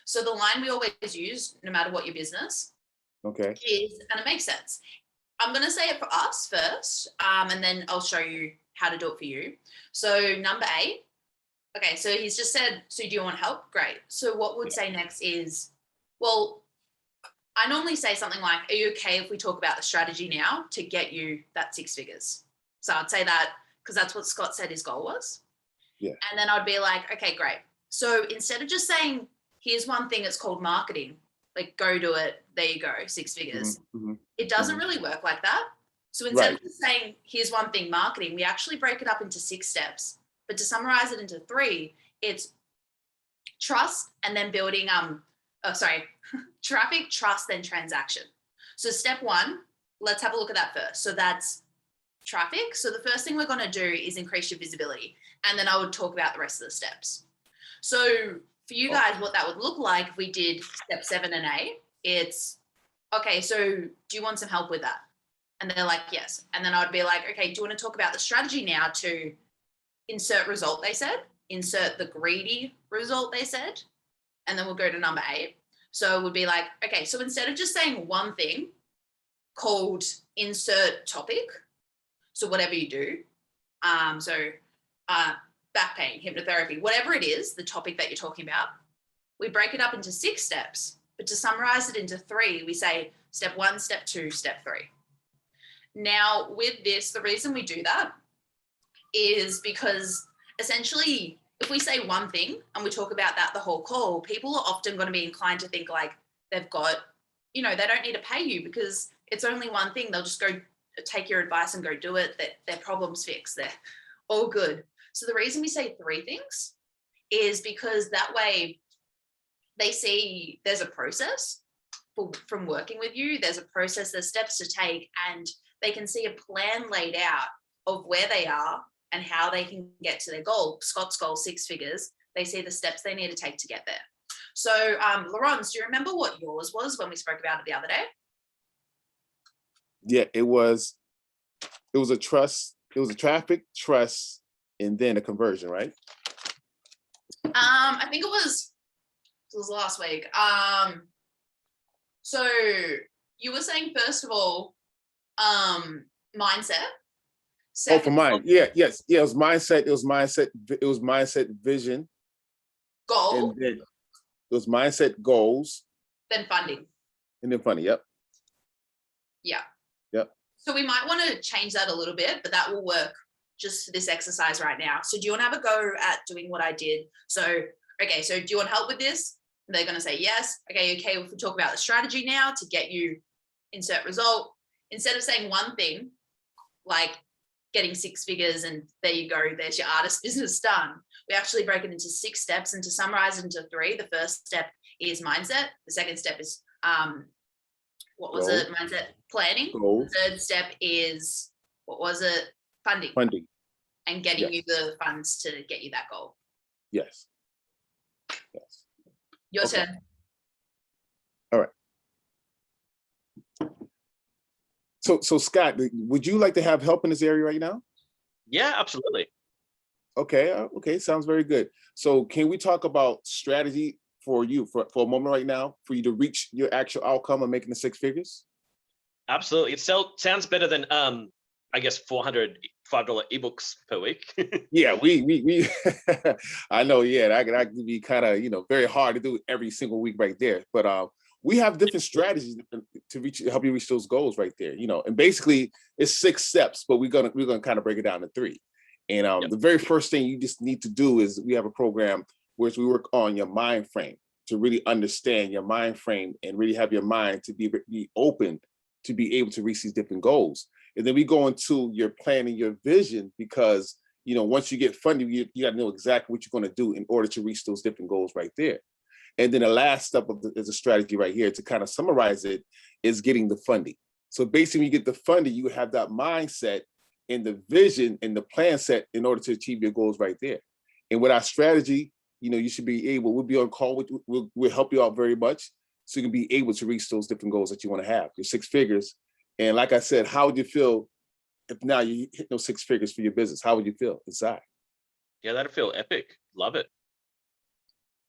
So the line we always use, no matter what your business, is, and it makes sense. I'm going to say it for us first, and then I'll show you how to do it for you. So number 8. Okay, so he's just said, so do you want help? Great. So what we'd say next is, well, I normally say something like, are you okay if we talk about the strategy now to get you that 6 figures? So I'd say that because that's what Scott said his goal was. Yeah. And then I'd be like, okay, great. So instead of just saying, here's one thing, it's called marketing, like go do it, there you go, 6 figures. Mm-hmm. It doesn't really work like that. So instead of just saying, here's one thing, marketing, we actually break it up into 6 steps. But to summarize it into 3, it's trust and then building, traffic, trust, then transaction. So step 1, let's have a look at that first. So that's traffic. So the first thing we're going to do is increase your visibility. And then I would talk about the rest of the steps. So for you guys, what that would look like if we did step 7 and 8, it's, okay, so do you want some help with that? And they're like, yes. And then I would be like, okay, do you want to talk about the strategy now to insert result, they said, insert the greedy result, they said, and then we'll go to number 8. So it would be like, okay, so instead of just saying one thing called insert topic, so whatever you do, back pain, hypnotherapy, whatever it is, the topic that you're talking about, we break it up into 6 steps, but to summarize it into 3, we say step 1, step 2, step 3. Now, with this, the reason we do that is because essentially, if we say one thing and we talk about that the whole call, people are often going to be inclined to think like they've got, you know, they don't need to pay you because it's only one thing. They'll just go take your advice and go do it. That their problem's fixed. They're all good. So the reason we say 3 things is because that way they see there's a process from working with you. There's a process, there's steps to take, and they can see a plan laid out of where they are and how they can get to their goal. Scott's goal, 6 figures. They see the steps they need to take to get there. So, Laurence, do you remember what yours was when we spoke about it the other day? Yeah, it was a trust. It was a traffic, trust, and then a conversion, right? I think it was last week. So you were saying, first of all, mindset. Oh, for mine. Yeah, yes. Yeah, it was mindset. It was mindset, vision. Goal. And then it was mindset, goals. Then funding. And then funding. Yep. Yeah. Yep. So we might want to change that a little bit, but that will work just for this exercise right now. So do you want to have a go at doing what I did? So, okay, so do you want help with this? And they're going to say yes. Okay, if we talk about the strategy now to get you insert result, instead of saying one thing, like getting 6 figures and there you go, there's your artist business done. We actually break it into 6 steps, and to summarize it into 3, the first step is mindset. The second step is, mindset planning. Goals. The third step is, funding. Funding. And getting you the funds to get you that goal. Yes. Yes. Your Okay. turn. All right. So Scott, would you like to have help in this area right now? Yeah, absolutely. Okay. Okay. Sounds very good. So can we talk about strategy for you for a moment right now for you to reach your actual outcome of making the 6 figures? Absolutely. It sounds better than I guess $405 ebooks per week. Yeah, we I know, yeah, that could be kind of, very hard to do every single week right there. But we have different strategies to help you reach those goals right there, and basically it's 6 steps, but we're gonna kind of break it down to 3. And Yep. The very first thing you just need to do is we have a program where we work on your mind frame to really understand your mind frame and really have your mind to be open to be able to reach these different goals. And then we go into your plan and your vision because, once you get funding, you got to know exactly what you're going to do in order to reach those different goals right there. And then the last step is a strategy right here to kind of summarize it is getting the funding. So basically, when you get the funding, you have that mindset and the vision and the plan set in order to achieve your goals right there. And with our strategy, you should be able, we'll be on call with you, we'll help you out very much so you can be able to reach those different goals that you want to have, your 6 figures. And like I said, how would you feel if now you hit those 6 figures for your business? How would you feel inside? Yeah, that'd feel epic. Love it.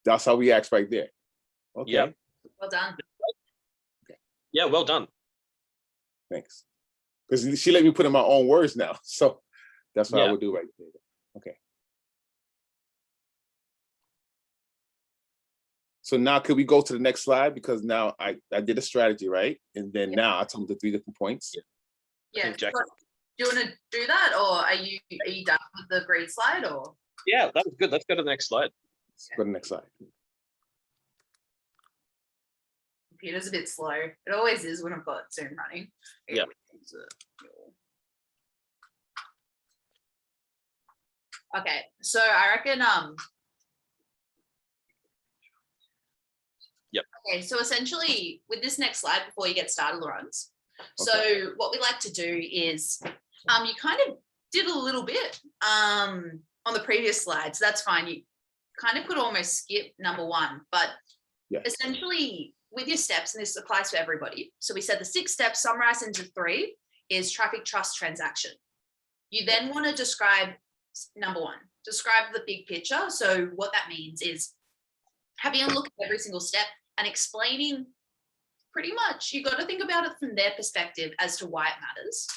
That's how we act right there. Okay. Yeah. Well done. Yeah, well done. Thanks. Because she let me put in my own words now. So that's what I Yeah. would do right there. Okay. So now could we go to the next slide? Because now I did a strategy, right? And then now I told the 3 different points. Yeah. think Jack- Do you want to do that, or are you done with the green slide, or? Yeah, that was good. Let's go to the next slide. Let's go to the next slide. Computer's a bit slow. It always is when I've got Zoom running. Yeah. Okay, so I reckon Yep. Okay, so essentially with this next slide before you get started, Laurence. So Okay. what we like to do is you kind of did a little bit on the previous slide, so that's fine. You kind of could almost skip number 1, but Yes. essentially with your steps, and this applies to everybody. So we said the 6 steps summarized into 3 is traffic, trust, transaction. You then want to describe number 1, describe the big picture. So what that means is having a look at every single step and explaining pretty much, you got to think about it from their perspective as to why it matters.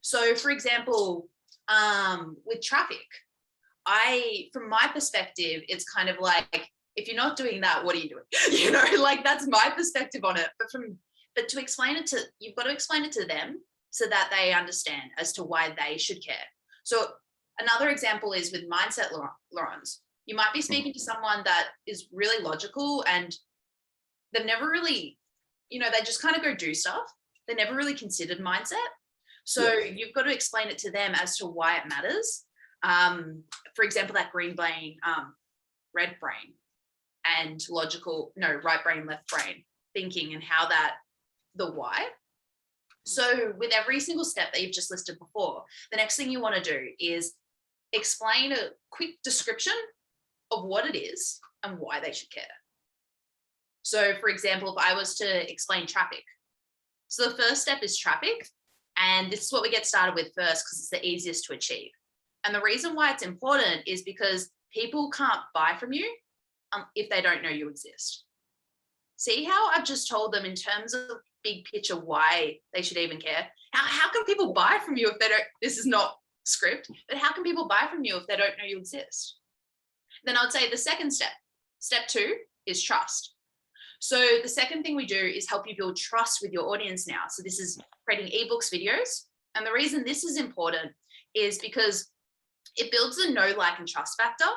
So for example, with traffic, from my perspective, it's kind of like, if you're not doing that, what are you doing? Like that's my perspective on it. But to explain it to, you've got to explain it to them so that they understand as to why they should care. So another example is with mindset, Laurence. You might be speaking to someone that is really logical and they've never really, you know, they just kind of go do stuff. They never really considered mindset. So you've got to explain it to them as to why it matters. For example, that green brain, red brain, and right brain, left brain thinking, and how the why. So with every single step that you've just listed before, the next thing you want to do is explain a quick description of what it is and why they should care. So for example, if I was to explain traffic. So the first step is traffic. And this is what we get started with first because it's the easiest to achieve. And the reason why it's important is because people can't buy from you if they don't know you exist. See how I've just told them in terms of big picture why they should even care? How can people buy from you if they don't, this is not script, but how can people buy from you if they don't know you exist? Then I'd say the second step 2 is trust. So the second thing we do is help you build trust with your audience now. So this is creating ebooks, videos. And the reason this is important is because it builds a know, like, and trust factor.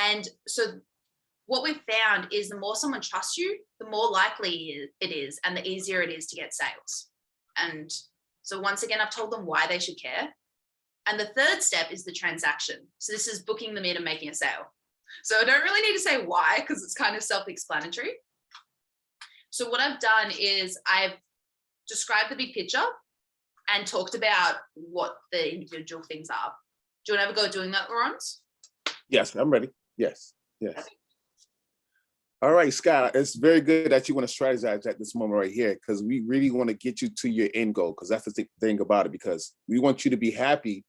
And so what we've found is the more someone trusts you, the more likely it is and the easier it is to get sales. And so once again, I've told them why they should care. And the third step is the transaction. So this is booking them in and making a sale. So I don't really need to say why because it's kind of self-explanatory. So what I've done is I've described the big picture and talked about what the individual things are. Do you want to have a go doing that, Laurence? Yes, I'm ready. Yes. All right, Scott, it's very good that you want to strategize at this moment right here because we really want to get you to your end goal because that's the thing about it, because we want you to be happy,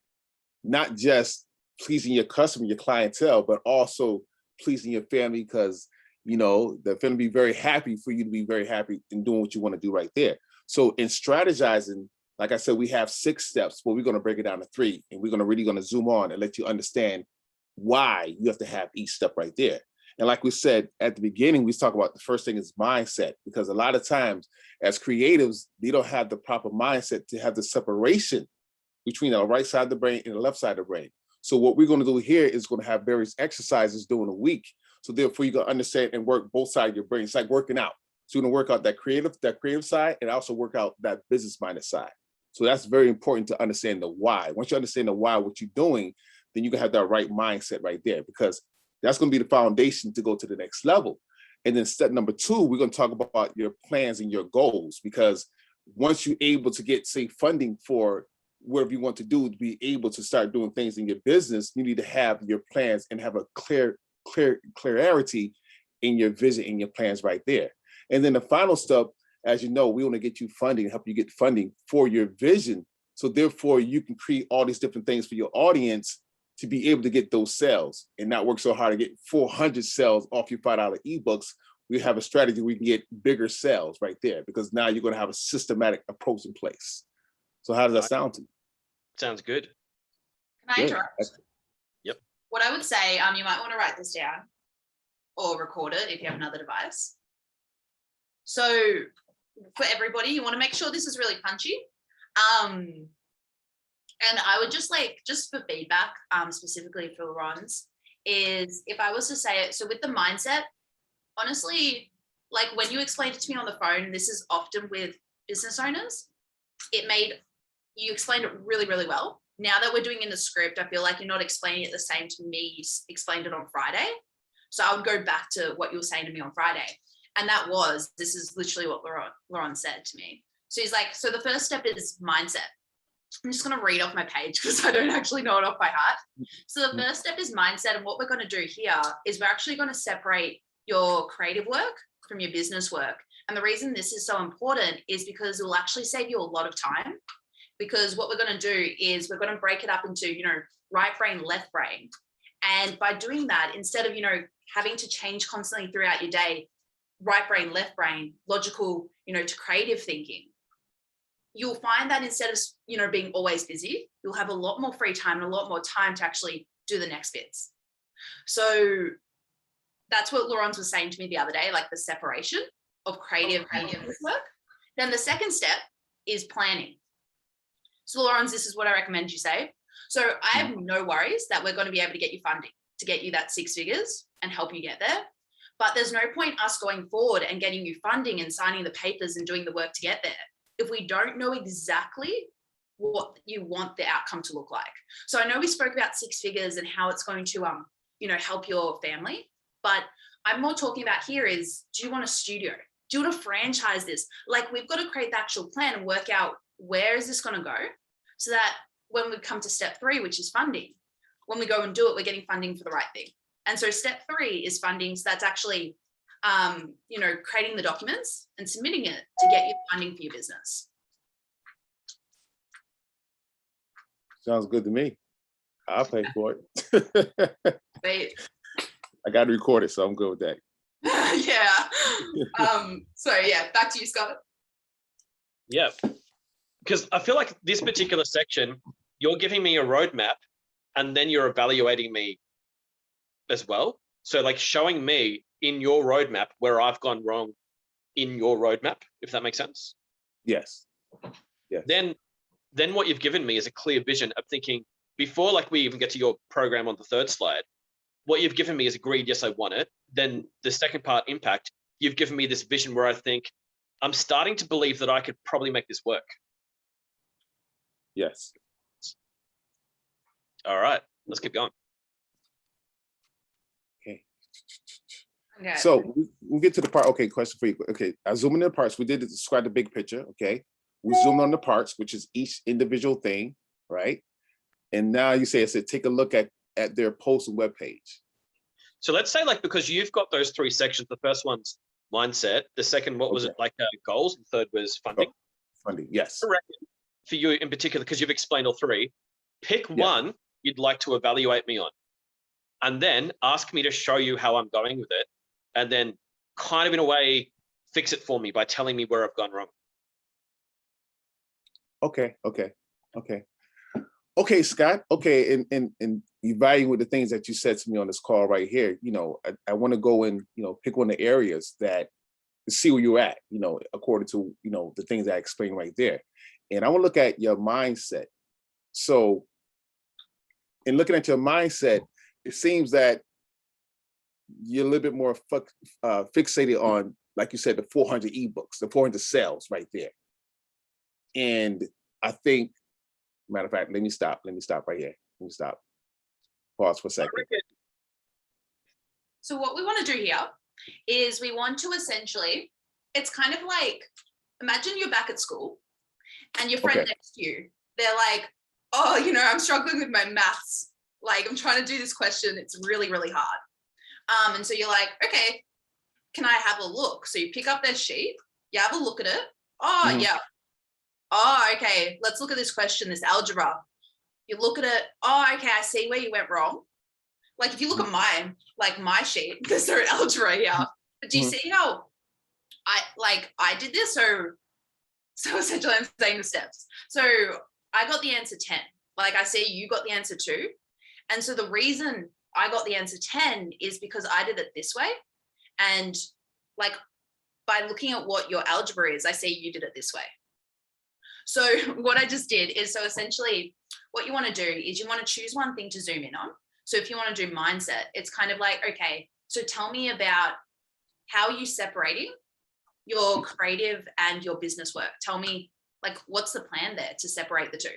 not just pleasing your customer, your clientele, but also pleasing your family because, you know, they're going to be very happy for you to be very happy in doing what you want to do right there. So in strategizing, like I said, we have 6 steps, but we're going to break it down to 3, and we're really going to zoom on and let you understand why you have to have each step right there. And like we said at the beginning, we talk about the first thing is mindset, because a lot of times as creatives, they don't have the proper mindset to have the separation between the right side of the brain and the left side of the brain. So what we're going to do here is going to have various exercises during a week. So therefore you can understand and work both sides of your brain. It's like working out. So you're going to work out that creative side and also work out that business-minded side. So that's very important to understand the why. Once you understand the why, what you're doing, then you can have that right mindset right there, because that's going to be the foundation to go to the next level. And then step number 2, we're going to talk about your plans and your goals, because once you're able to get, say, funding for whatever you want to do, to be able to start doing things in your business, you need to have your plans and have a clarity in your vision and your plans right there. And then the final step, as you know, we want to get you funding, help you get funding for your vision. So therefore you can create all these different things for your audience to be able to get those sales and not work so hard to get 400 sales off your $5 ebooks. We have a strategy we can get bigger sales right there, because now you're going to have a systematic approach in place. So how does that sound to you? Sounds good. Can I interrupt? Yep. What I would say, you might want to write this down or record it if you have another device. So for everybody, you want to make sure this is really punchy. And I would just for feedback, specifically for Ron's, is if I was to say it, so with the mindset, honestly, like when you explained it to me on the phone, this is often with business owners, you explained it really, really well. Now that we're doing in the script, I feel like you're not explaining it the same to me. You explained it on Friday. So I would go back to what you were saying to me on Friday. And this is literally what Laurent said to me. So he's like, so the first step is mindset. I'm just going to read off my page because I don't actually know it off by heart. So the first step is mindset. And what we're going to do here is we're actually going to separate your creative work from your business work. And the reason this is so important is because it will actually save you a lot of time. Because what we're going to do is we're going to break it up into, right brain, left brain. And by doing that, instead of, having to change constantly throughout your day, right brain, left brain, logical, to creative thinking, you'll find that instead of, being always busy, you'll have a lot more free time and a lot more time to actually do the next bits. So that's what Laurence was saying to me the other day, like the separation of creative work. Then the second step is planning. So Lawrence, this is what I recommend you say. So I have no worries that we're going to be able to get you funding to get you that 6 figures and help you get there. But there's no point us going forward and getting you funding and signing the papers and doing the work to get there if we don't know exactly what you want the outcome to look like. So I know we spoke about 6 figures and how it's going to, help your family, but I'm more talking about here is, do you want a studio? Do you want to franchise this? Like, we've got to create the actual plan and work out where is this going to go so that when we come to step 3, which is funding, when we go and do it, we're getting funding for the right thing. And so step 3 is funding. So that's actually, creating the documents and submitting it to get you funding for your business. Sounds good to me. I'll pay for it. Wait. I got to record it, so I'm good with that. Yeah. So yeah, back to you, Scott. Yeah, because I feel like this particular section, you're giving me a roadmap and then you're evaluating me as well. So like showing me in your roadmap where I've gone wrong in your roadmap, if that makes sense. Yes. Yes. Then what you've given me is a clear vision of thinking before, like we even get to your program on the 3rd slide, what you've given me is agreed, yes, I want it. Then the second part, impact, you've given me this vision where I think I'm starting to believe that I could probably make this work. Yes. All right, let's keep going. Okay. Okay. So we'll get to the part. Okay, question for you. Okay, I zoom in the parts. We did describe the big picture. Okay, we zoomed on the parts, which is each individual thing, right? And now you say, I said, take a look at their post and webpage. So let's say, like, because you've got those 3 sections, the first one's mindset, the second, what was it, like goals, the third was funding. Funding, yes. I reckon for you in particular, because you've explained all 3, pick one you'd like to evaluate me on, and then ask me to show you how I'm going with it, and then kind of in a way fix it for me by telling me where I've gone wrong. Okay, Scott. Okay, and evaluate the things that you said to me on this call right here. I want to go and pick one of the areas that see where you're at. According to the things I explained right there, and I want to look at your mindset. So, in looking at your mindset, it seems that you're a little bit more fixated on, like you said, the 400 ebooks, the 400 sales right there. And I think, matter of fact, let me stop right here. Let me stop. Pause for a second. So what we want to do here is we want to essentially, it's kind of like, imagine you're back at school and your friend next to you, they're like, oh, I'm struggling with my maths. Like, I'm trying to do this question. It's really, really hard. And so you're like, okay, can I have a look? So you pick up their sheet, you have a look at it. Oh, yeah. Oh, okay. Let's look at this question, this algebra. You look at it. Oh, okay. I see where you went wrong. Like, if you look at my sheet, there's no algebra here. But do you see how I did this? So essentially I'm saying the steps. So I got the answer 10. Like, I see you got the answer 2. And so the reason I got the answer 10 is because I did it this way. And like, by looking at what your algebra is, I see you did it this way. So what I just did is, so essentially what you want to do is you want to choose one thing to zoom in on. So if you want to do mindset, it's kind of like, okay, so tell me about how you separating your creative and your business work. Tell me, like, what's the plan there to separate the 2?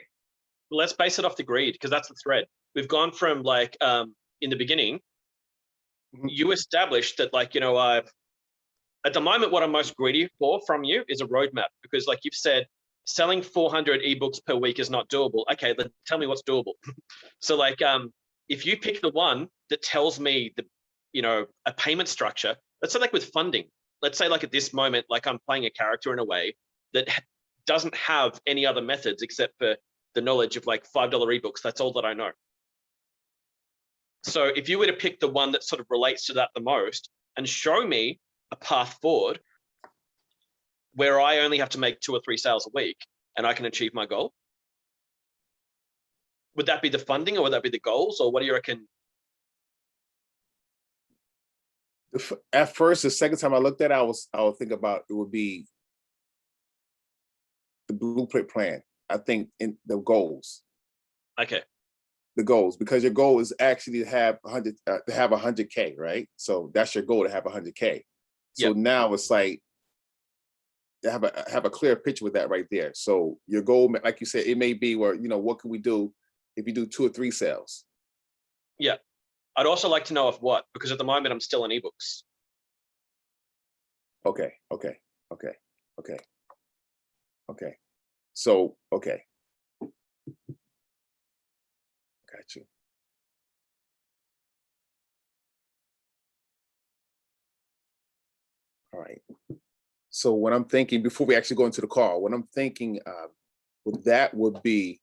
Let's base it off the greed, because that's the thread. We've gone from like, in the beginning, you established that, like, at the moment, what I'm most greedy for from you is a roadmap, because like you've said, selling 400 ebooks per week is not doable. Okay, then tell me what's doable. So like, if you pick the one that tells me a payment structure, let's say like with funding, let's say like at this moment, like I'm playing a character in a way that doesn't have any other methods except for the knowledge of like $5 ebooks. That's all that I know. So if you were to pick the one that sort of relates to that the most and show me a path forward where I only have to make 2 or 3 sales a week and I can achieve my goal, would that be the funding or would that be the goals, or what do you reckon? At first, the second time I looked at it, I would think about it would be the blueprint plan. I think in the goals. Okay. The goals, because your goal is actually to have 100K, right? So that's your goal, to have 100K. So Yep. now it's like have a clear picture with that right there. So your goal, like you said, it may be where, what can we do if you do 2 or 3 sales? Yeah. I'd also like to know of what, because at the moment I'm still in ebooks. Okay. So, okay. Got you. All right. So what I'm thinking, before we actually go into the call, what I'm thinking that would be,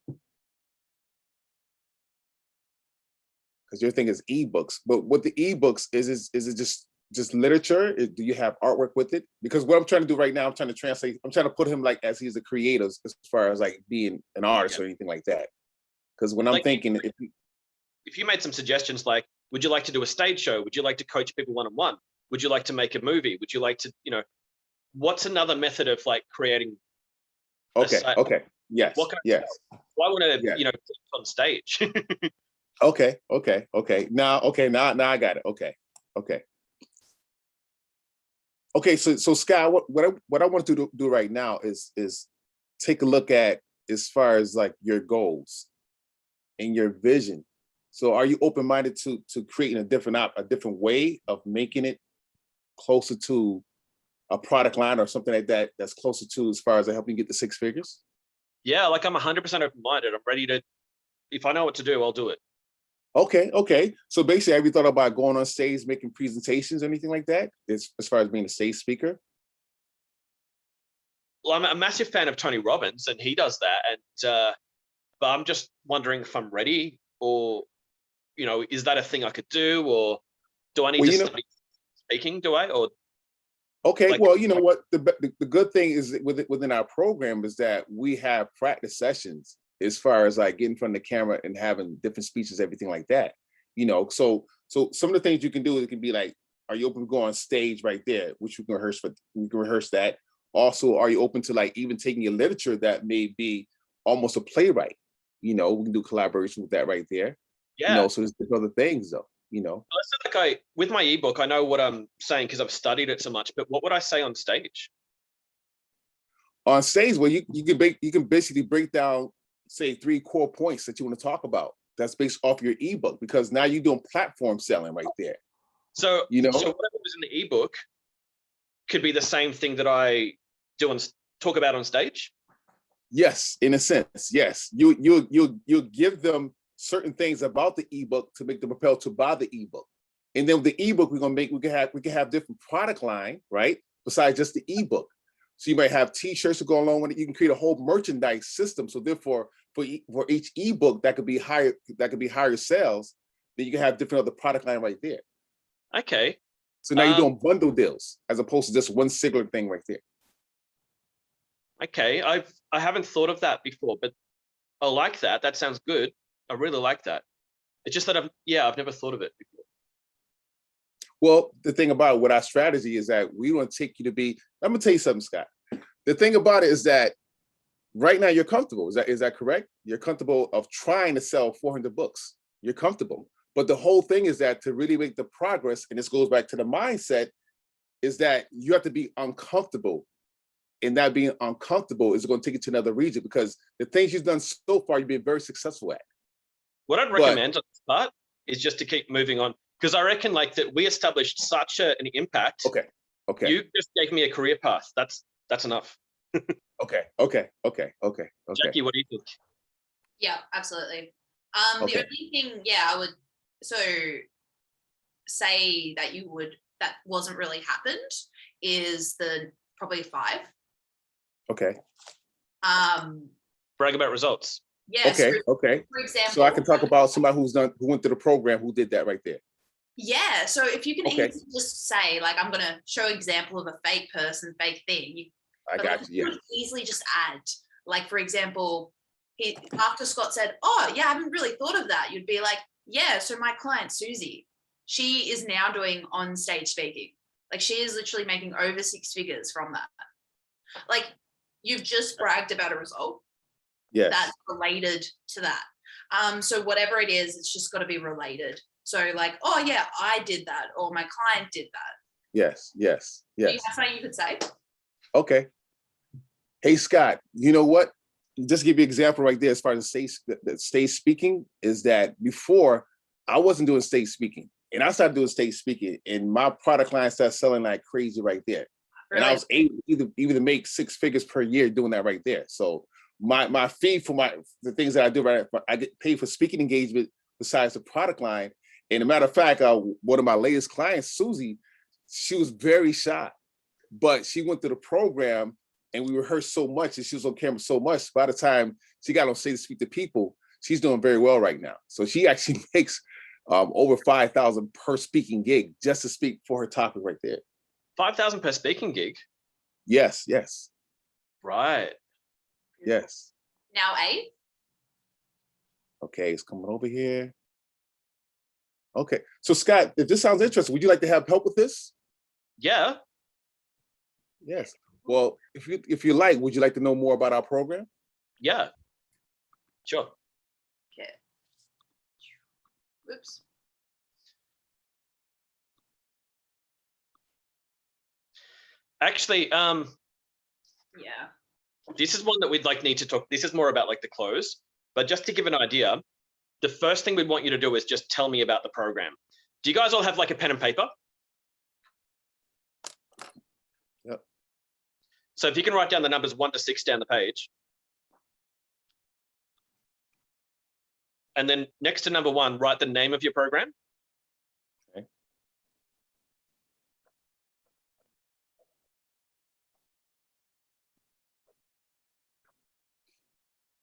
because your thing is ebooks, but what the ebooks is it just literature? Do you have artwork with it? Because what I'm trying to do right now, I'm trying to translate, I'm trying to put him like as he's a creator as far as like being an artist or anything like that. Because when I'm Like, thinking, if you made some suggestions like, would you like to do a stage show? Would you like to coach people one-on-one? Would you like to make a movie? Would you like to, what's another method of like creating? okay, yes, What can I yes, Why want to, yes. on stage? Okay. Now I got it. Okay. So Sky, what I want to do right now is take a look at, as far as like your goals and your vision. So are you open-minded to creating a different way of making it closer to a product line or something like that, that's closer to, as far as helping you get the 6 figures? Yeah, like I'm 100% open-minded. I'm ready to, if I know what to do, I'll do it. Okay. So basically, have you thought about going on stage, making presentations, or anything like that, as far as being a stage speaker? Well, I'm a massive fan of Tony Robbins, and he does that. And but I'm just wondering if I'm ready, or is that a thing I could do, or do I need Well, to study speaking? Do I? Or okay, like, well, you know what? The good thing is within our program is that we have practice sessions as far as like getting in front of the camera and having different speeches, everything like that. So some of the things you can do, it can be like, are you open to go on stage right there, which we can rehearse that. Also, are you open to like even taking a literature that may be almost a playwright? We can do collaboration with that right there. yeah. So there's other things though. Like with my ebook, I know what I'm saying because I've studied it so much. But what would I say on stage? On stage, well, you can basically break down, say, 3 core points that you want to talk about. That's based off your ebook, because now you're doing platform selling right there. So so whatever was in the ebook could be the same thing that I do and talk about on stage. Yes, in a sense, yes. You give them certain things about the ebook to make them propel to buy the ebook. And then with the ebook, we can have different product line, right? Besides just the ebook. So you might have T-shirts to go along with it. You can create a whole merchandise system. So therefore, for each ebook that could be higher sales, then you can have different other product line right there. Okay. So now you're doing bundle deals as opposed to just one singular thing right there. Okay, I haven't thought of that before, but I like that. That sounds good. I really like that. It's just that I've never thought of it before. Well, the thing about what our strategy is that we want to take you to be. I'm gonna tell you something, Scott. The thing about it is that right now you're comfortable. Is that correct? You're comfortable of trying to sell 400 books. You're comfortable. But the whole thing is that to really make the progress, and this goes back to the mindset, is that you have to be uncomfortable. And that being uncomfortable is going to take you to another region, because the things you've done so far, you've been very successful at. What I'd recommend on the start is just to keep moving on, because I reckon like that we established such an impact. Okay. You just gave me a career path. That's enough. Okay. Jackie, what do you think? Yeah, absolutely. Okay. The only thing, I would say that wasn't really happened is the probably 5. Okay. Brag about results. Yeah. Okay. For example, So I can talk about somebody who went through the program, who did that right there. Yeah. So if you can Okay. easily just say, like, I'm going to show example of a fake person, fake thing. I got you. Yeah. Easily just add, like, for example, after Scott said, "Oh, yeah, I haven't really thought of that," you'd be like, "Yeah, so my client Susie, she is now doing on stage speaking. Like, she is literally making over 6 figures from that. Like, you've just bragged about a result. Yes. that's related to that. So whatever it is, it's just got to be related. So like, oh yeah, I did that, or my client did that. Yes. Yes. Do you Yes. have something you could say? Okay. Hey, Scott, you know what? Just to give you an example right there, as far as stage speaking, is that before I wasn't doing stage speaking, and I started doing stage speaking, and my product line started selling like crazy right there. Really? And I was able even to make 6 figures per year doing that right there. So my fee for the things that I do, right, I get paid for speaking engagement besides the product line. And a matter of fact, one of my latest clients, Susie, she was very shy, but she went through the program and we rehearsed so much and she was on camera so much. By the time she got on stage to speak to people, she's doing very well right now. So she actually makes over 5,000 per speaking gig just to speak for her topic right there. 5,000 per speaking gig. Yes, yes, Right. yes. Now 8. Okay, it's coming over here. Okay, so Scott, if this sounds interesting, would you like to have help with this? Yeah. Yes. Well, if you like, would you like to know more about our program? Yeah. Sure. Okay. Oops. Actually, Yeah. this is one that we'd like need to talk. This is more about like the close, but just to give an idea, the first thing we'd want you to do is just tell me about the program. Do you guys all have like a pen and paper? Yep. So if you can write down the numbers 1 to 6 down the page. And then next to number 1, write the name of your program. Okay.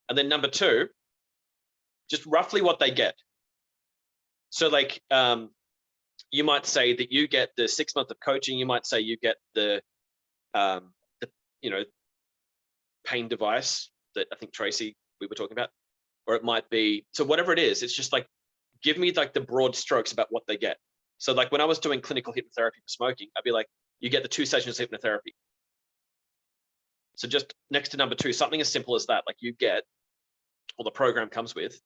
And then number 2, just roughly what they get. So like, you might say that you get the 6 months of coaching. You might say you get the pain device that I think Tracy, we were talking about, or it might be, so whatever it is, it's just like, give me like the broad strokes about what they get. So like when I was doing clinical hypnotherapy for smoking, I'd be like, you get the 2 sessions of hypnotherapy. So just next to number 2, something as simple as that, like you get, or the program comes with.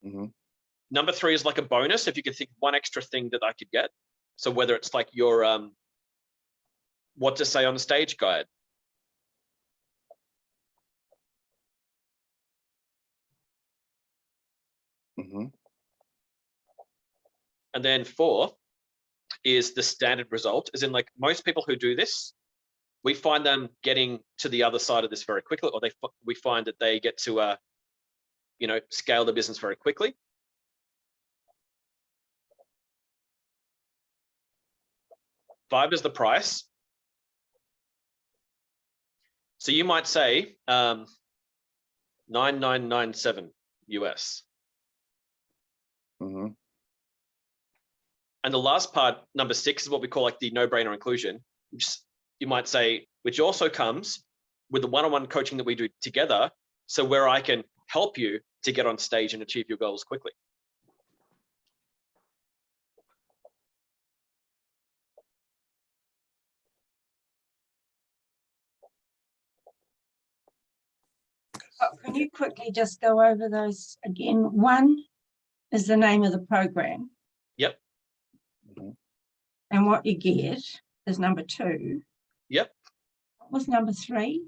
Mm-hmm. Number 3 is like a bonus. If you could think one extra thing that I could get. So whether it's like your what to say on the stage guide. Mm-hmm. And then 4 is the standard result, as in like most people who do this, we find them getting to the other side of this very quickly, or we find that they get to scale the business very quickly. 5 is the price. So you might say 9,997 US. Mm-hmm. And the last part, number 6, is what we call like the no-brainer inclusion, which you might say, which also comes with the one-on-one coaching that we do together. So where I can help you to get on stage and achieve your goals quickly. Can you quickly just go over those again? 1 is the name of the program. Yep. Mm-hmm. And what you get is number 2. Yep. What was number 3?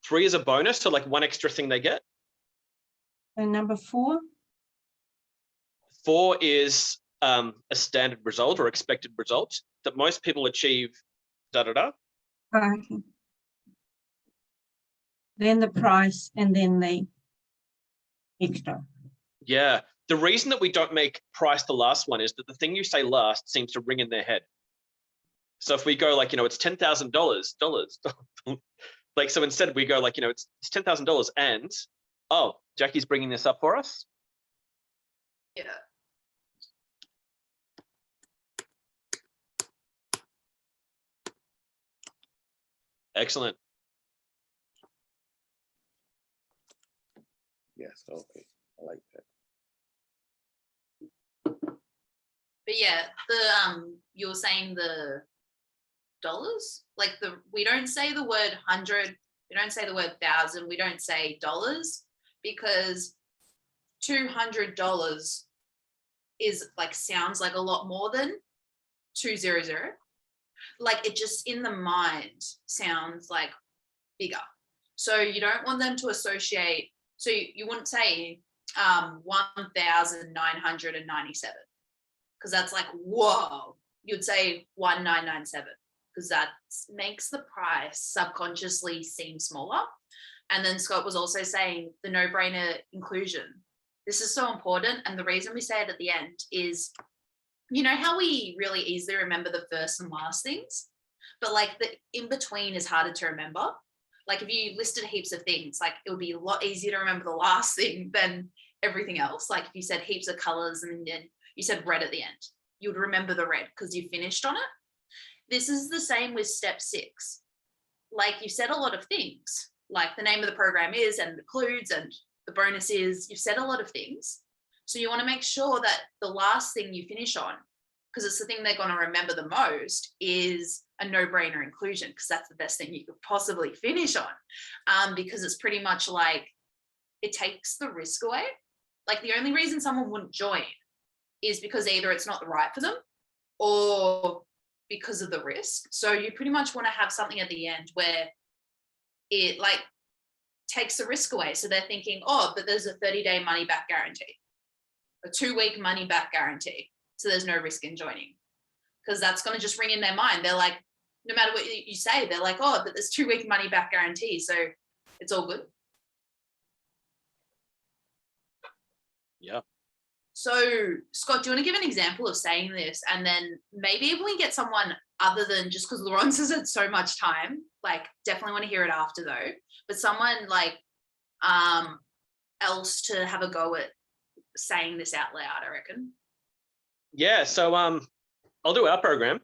3 is a bonus, so like one extra thing they get. And number 4? 4 is a standard result or expected result that most people achieve. Okay. Then the price, and then the extra. Yeah. The reason that we don't make price the last one is that the thing you say last seems to ring in their head. So if we go like, it's $10,000, like, so instead we go like, it's $10,000 and, oh, Jackie's bringing this up for us. Yeah. Excellent. Yes. Okay. I like that. But yeah, you were saying the dollars, like we don't say the word 100, we We don't say the word thousand. We don't say dollars, because $200 is like, sounds like a lot more than 200. Like, it just in the mind sounds like bigger. So you don't want them to associate. So you wouldn't say 1,997, because that's like, whoa. You'd say 1,997, because that makes the price subconsciously seem smaller. And then Scott was also saying the no-brainer inclusion. This is so important. And the reason we say it at the end is, you know how we really easily remember the first and last things, but like the in between is harder to remember. Like if you listed heaps of things, like it would be a lot easier to remember the last thing than everything else. Like if you said heaps of colors and then you said red at the end, you would remember the red because you finished on it. This is the same with step 6. Like you said a lot of things, like the name of the program is and includes and the bonus is, you've said a lot of things. So you want to make sure that the last thing you finish on, because it's the thing they're going to remember the most, is a no-brainer inclusion, because that's the best thing you could possibly finish on, because it's pretty much like it takes the risk away. Like the only reason someone wouldn't join is because either it's not the right for them or because of the risk. So you pretty much want to have something at the end where it like takes the risk away. So they're thinking, oh, but there's a 30-day money back guarantee, a 2-week money back guarantee. So there's no risk in joining, because that's going to just ring in their mind. They're like, no matter what you say, they're like, oh, but there's 2-week money back guarantee. So it's all good. Yeah. So Scott, do you want to give an example of saying this? And then maybe if we get someone other than, just because Laurence has had so much time, like definitely want to hear it after though, but someone like else to have a go at saying this out loud, I reckon. Yeah, so I'll do our program.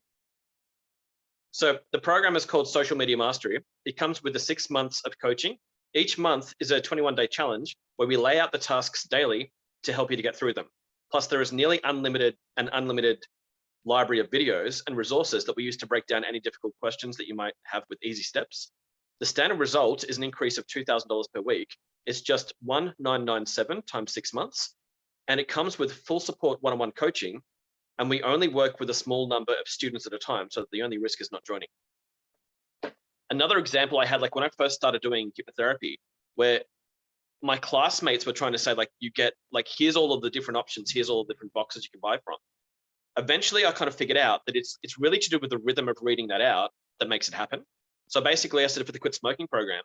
So the program is called Social Media Mastery. It comes with the 6 months of coaching. Each month is a 21-day challenge where we lay out the tasks daily to help you to get through them. Plus, there is nearly unlimited library of videos and resources that we use to break down any difficult questions that you might have with easy steps. The standard result is an increase of $2,000 per week. It's just 1,997 times 6 months. And it comes with full support one-on-one coaching. And we only work with a small number of students at a time, so that the only risk is not joining. Another example I had, like when I first started doing hypnotherapy, where my classmates were trying to say, like, you get, like, here's all of the different options, here's all the different boxes you can buy from. Eventually, I kind of figured out that it's really to do with the rhythm of reading that out that makes it happen. So basically, I said for the Quit Smoking program,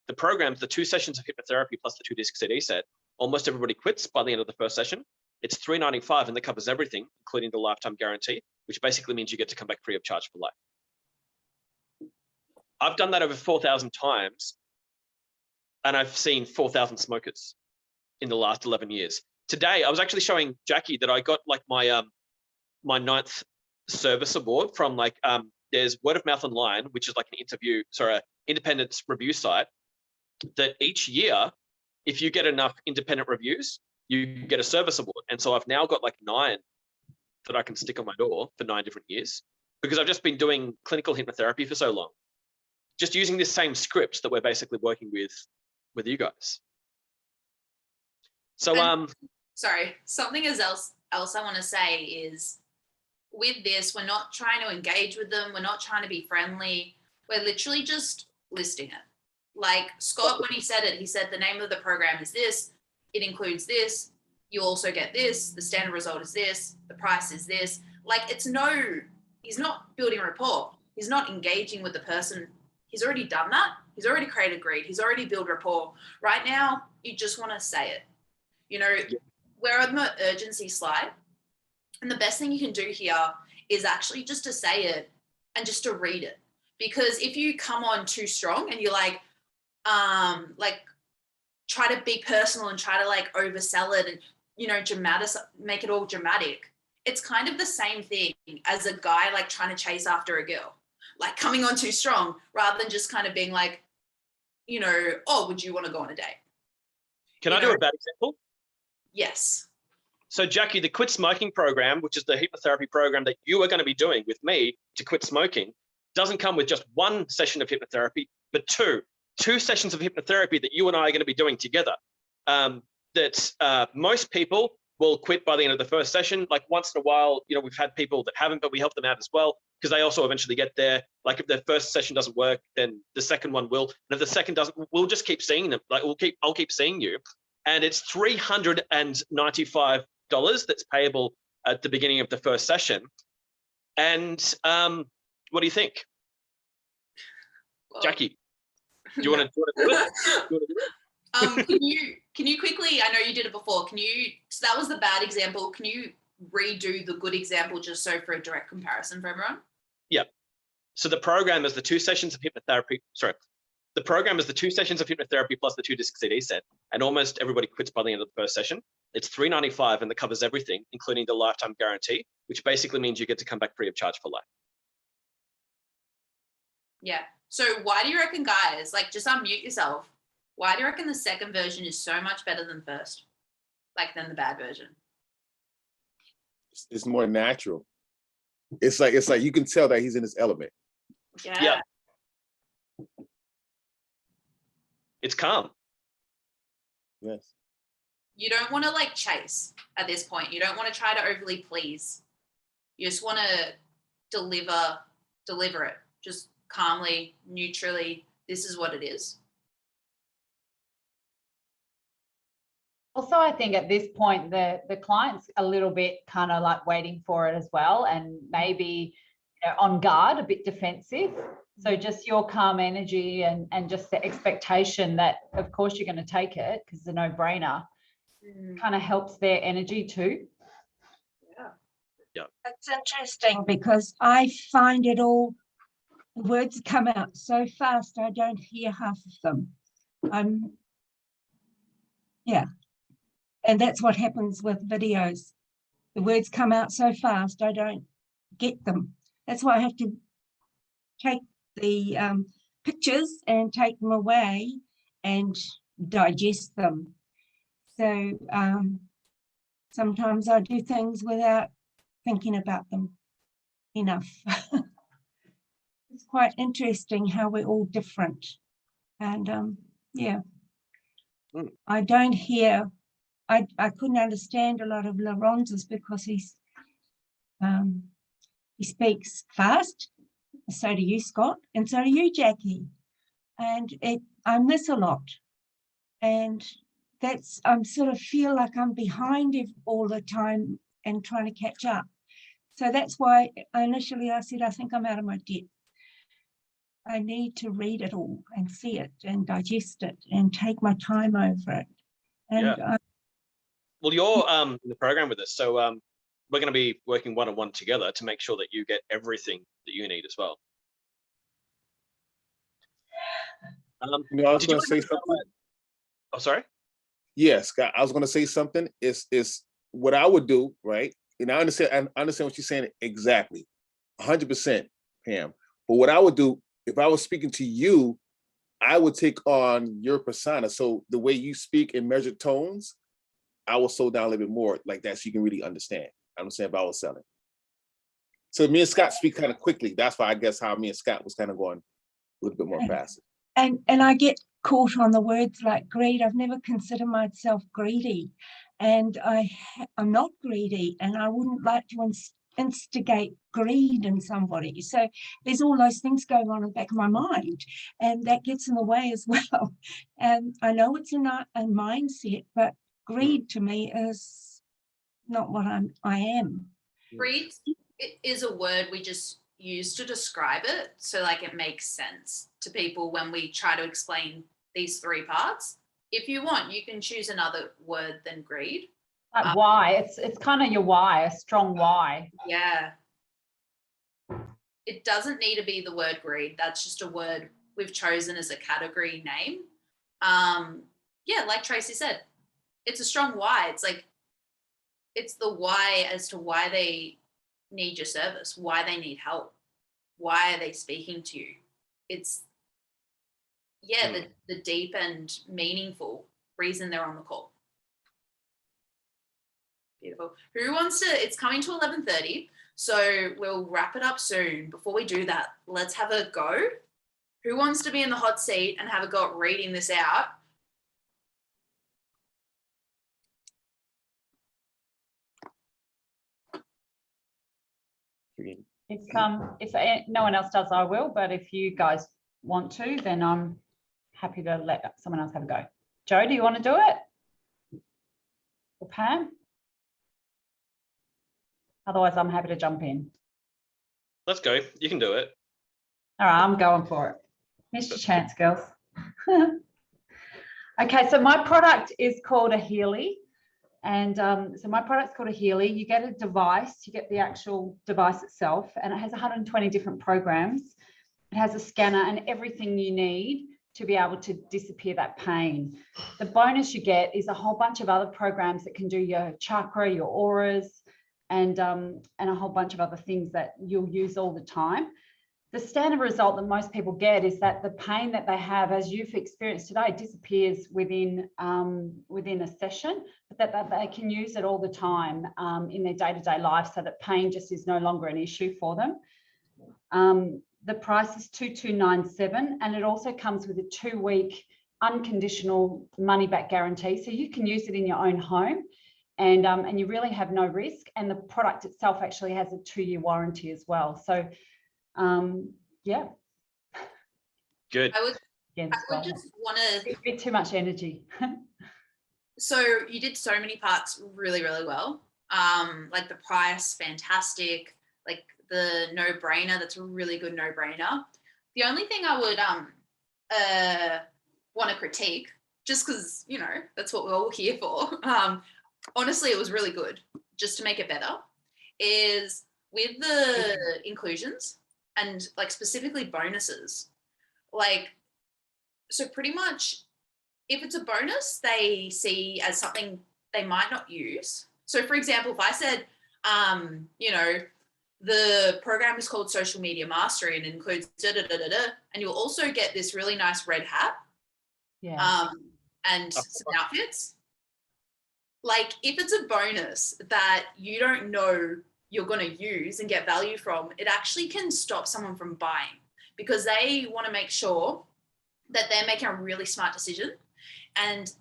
the programs, the 2 sessions of hypnotherapy plus the 2-disc CD set, almost everybody quits by the end of the first session. It's $395 and that covers everything, including the lifetime guarantee, which basically means you get to come back free of charge for life. I've done that over 4,000 times, and I've seen 4,000 smokers in the last 11 years. Today, I was actually showing Jackie that I got like my my 9th service award from like there's Word of Mouth Online, which is like an independent review site that each year, if you get enough independent reviews, you get a service award. And so I've now got like 9 that I can stick on my door for 9 different years, because I've just been doing clinical hypnotherapy for so long, just using this same script that we're basically working with you guys. So sorry, something else I want to say is, with this, we're not trying to engage with them, we're not trying to be friendly, we're literally just listing it. Like Scott, when he said it, he said the name of the program is this, it includes this, you also get this, the standard result is this, the price is this. Like he's not building rapport, he's not engaging with the person. He's already done that, he's already created greed, he's already built rapport. Right now, you just want to say it. You know, we're on the urgency slide, and the best thing you can do here is actually just to say it and just to read it. Because if you come on too strong and you're like try to be personal and try to like oversell it and, you know, make it all dramatic, it's kind of the same thing as a guy like trying to chase after a girl, like coming on too strong rather than just kind of being like, you know, oh, would you want to go on a date? can I do a bad example? Yes. So Jackie, the Quit Smoking program, which is the hypnotherapy program that you are going to be doing with me to quit smoking, doesn't come with just 1 session of hypnotherapy, but 2. 2 sessions of hypnotherapy that you and I are going to be doing together. That most people will quit by the end of the first session. Like once in a while, you know, we've had people that haven't, but we help them out as well because they also eventually get there. Like if their first session doesn't work, then the second one will. And if the second doesn't, we'll just keep seeing them. Like I'll keep seeing you. And it's $395 that's payable at the beginning of the first session. And what do you think, Well, Jackie? Do you want to do it? Can you quickly, I know you did it before, so that was the bad example, can you redo the good example just so for a direct comparison for everyone? Yeah. So the program is the 2 sessions of hypnotherapy. Sorry. The program is the 2 sessions of hypnotherapy plus the 2 disc CD set. And almost everybody quits by the end of the first session. It's $395 and that covers everything, including the lifetime guarantee, which basically means you get to come back free of charge for life. Yeah. So why do you reckon, guys, like just unmute yourself, why do you reckon the second version is so much better than first? Like than the bad version? It's more natural. It's like you can tell that he's in his element. Yeah. It's calm. Yes. You don't want to like chase at this point. You don't want to try to overly please. You just want to deliver it just calmly, neutrally. This is what it is. Also, I think at this point, the client's a little bit kind of like waiting for it as well, and maybe on guard, a bit defensive. So just your calm energy and just the expectation that, of course, you're going to take it because it's a no-brainer, kind of helps their energy too. Yeah. That's interesting because I find it all, the words come out so fast, I don't hear half of them. And that's what happens with videos. The words come out so fast, I don't get them. That's why I have to take the pictures and take them away and digest them. So sometimes I do things without thinking about them enough. It's quite interesting how we're all different. And I don't hear, I couldn't understand a lot of Laurent's because he speaks fast. So do you, Scott, and so do you, Jackie. And I miss a lot. And that's, I sort of feel like I'm behind all the time and trying to catch up. So that's why initially I said, I think I'm out of my depth. I need to read it all and see it and digest it and take my time over it. And well, you're in the program with us, so we're going to be working one-on-one together to make sure that you get everything that you need as well. I was going to say something. Oh, sorry? Yes, Scott, I was going to say something. Is what I would do, right? And I understand what you're saying exactly, 100%, Pam. But what I would do, if I was speaking to you, I would take on your persona. So the way you speak in measured tones, I will slow down a little bit more like that so you can really understand. I understand if I was selling. So me and Scott speak kind of quickly. That's why I guess how me and Scott was kind of going a little bit more fast. And I get caught on the words like greed. I've never considered myself greedy. And I'm not greedy, and I wouldn't like to instigate greed in somebody. So there's all those things going on in the back of my mind, and that gets in the way as well. And I know it's a mindset, but greed to me is not what I am. Greed is a word we just use to describe it, so like it makes sense to people when we try to explain these 3 parts. If you want, you can choose another word than greed. Like why? It's kind of your why, a strong why. Yeah. It doesn't need to be the word greed. That's just a word we've chosen as a category name. Yeah, like Tracy said, it's a strong why. It's like, it's the why as to why they need your service, why they need help, why are they speaking to you. It's, the deep and meaningful reason they're on the call. Beautiful. Who wants to, it's coming to 11:30, so we'll wrap it up soon. Before we do that, let's have a go Who wants to be in the hot seat and have a go at reading this out? If no one else does, I will. But if you guys want to, then I'm happy to let someone else have a go. Joe, do you want to do it? Or Pam? Otherwise, I'm happy to jump in. Let's go. You can do it. All right, I'm going for it. Here's your chance, girls. Okay, so my product is called a Healy. And so my product's called a Healy. You get a device, you get the actual device itself, and it has 120 different programs. It has a scanner and everything you need to be able to disappear that pain. The bonus you get is a whole bunch of other programs that can do your chakra, your auras, and a whole bunch of other things that you'll use all the time. The standard result that most people get is that the pain that they have, as you've experienced today, disappears within a session, but that they can use it all the time in their day-to-day life, so that pain just is no longer an issue for them. The price is $2297, and it also comes with a 2-week unconditional money-back guarantee, so you can use it in your own home, and you really have no risk. And the product itself actually has a 2-year warranty as well. So yeah. Good. I would just want to. A bit too much energy. So you did so many parts really, really well. Like the price, fantastic. Like the no-brainer, that's a really good no-brainer. The only thing I would want to critique, just because, you know, that's what we're all here for. Honestly, it was really good. Just to make it better, is with the inclusions and like specifically bonuses. Like, so pretty much if it's a bonus, they see as something they might not use. So for example, if I said, you know, the program is called Social Media Mastery and includes and you'll also get this really nice red hat, and some outfits. Like if it's a bonus that you don't know you're going to use and get value from, it actually can stop someone from buying, because they want to make sure that they're making a really smart decision. And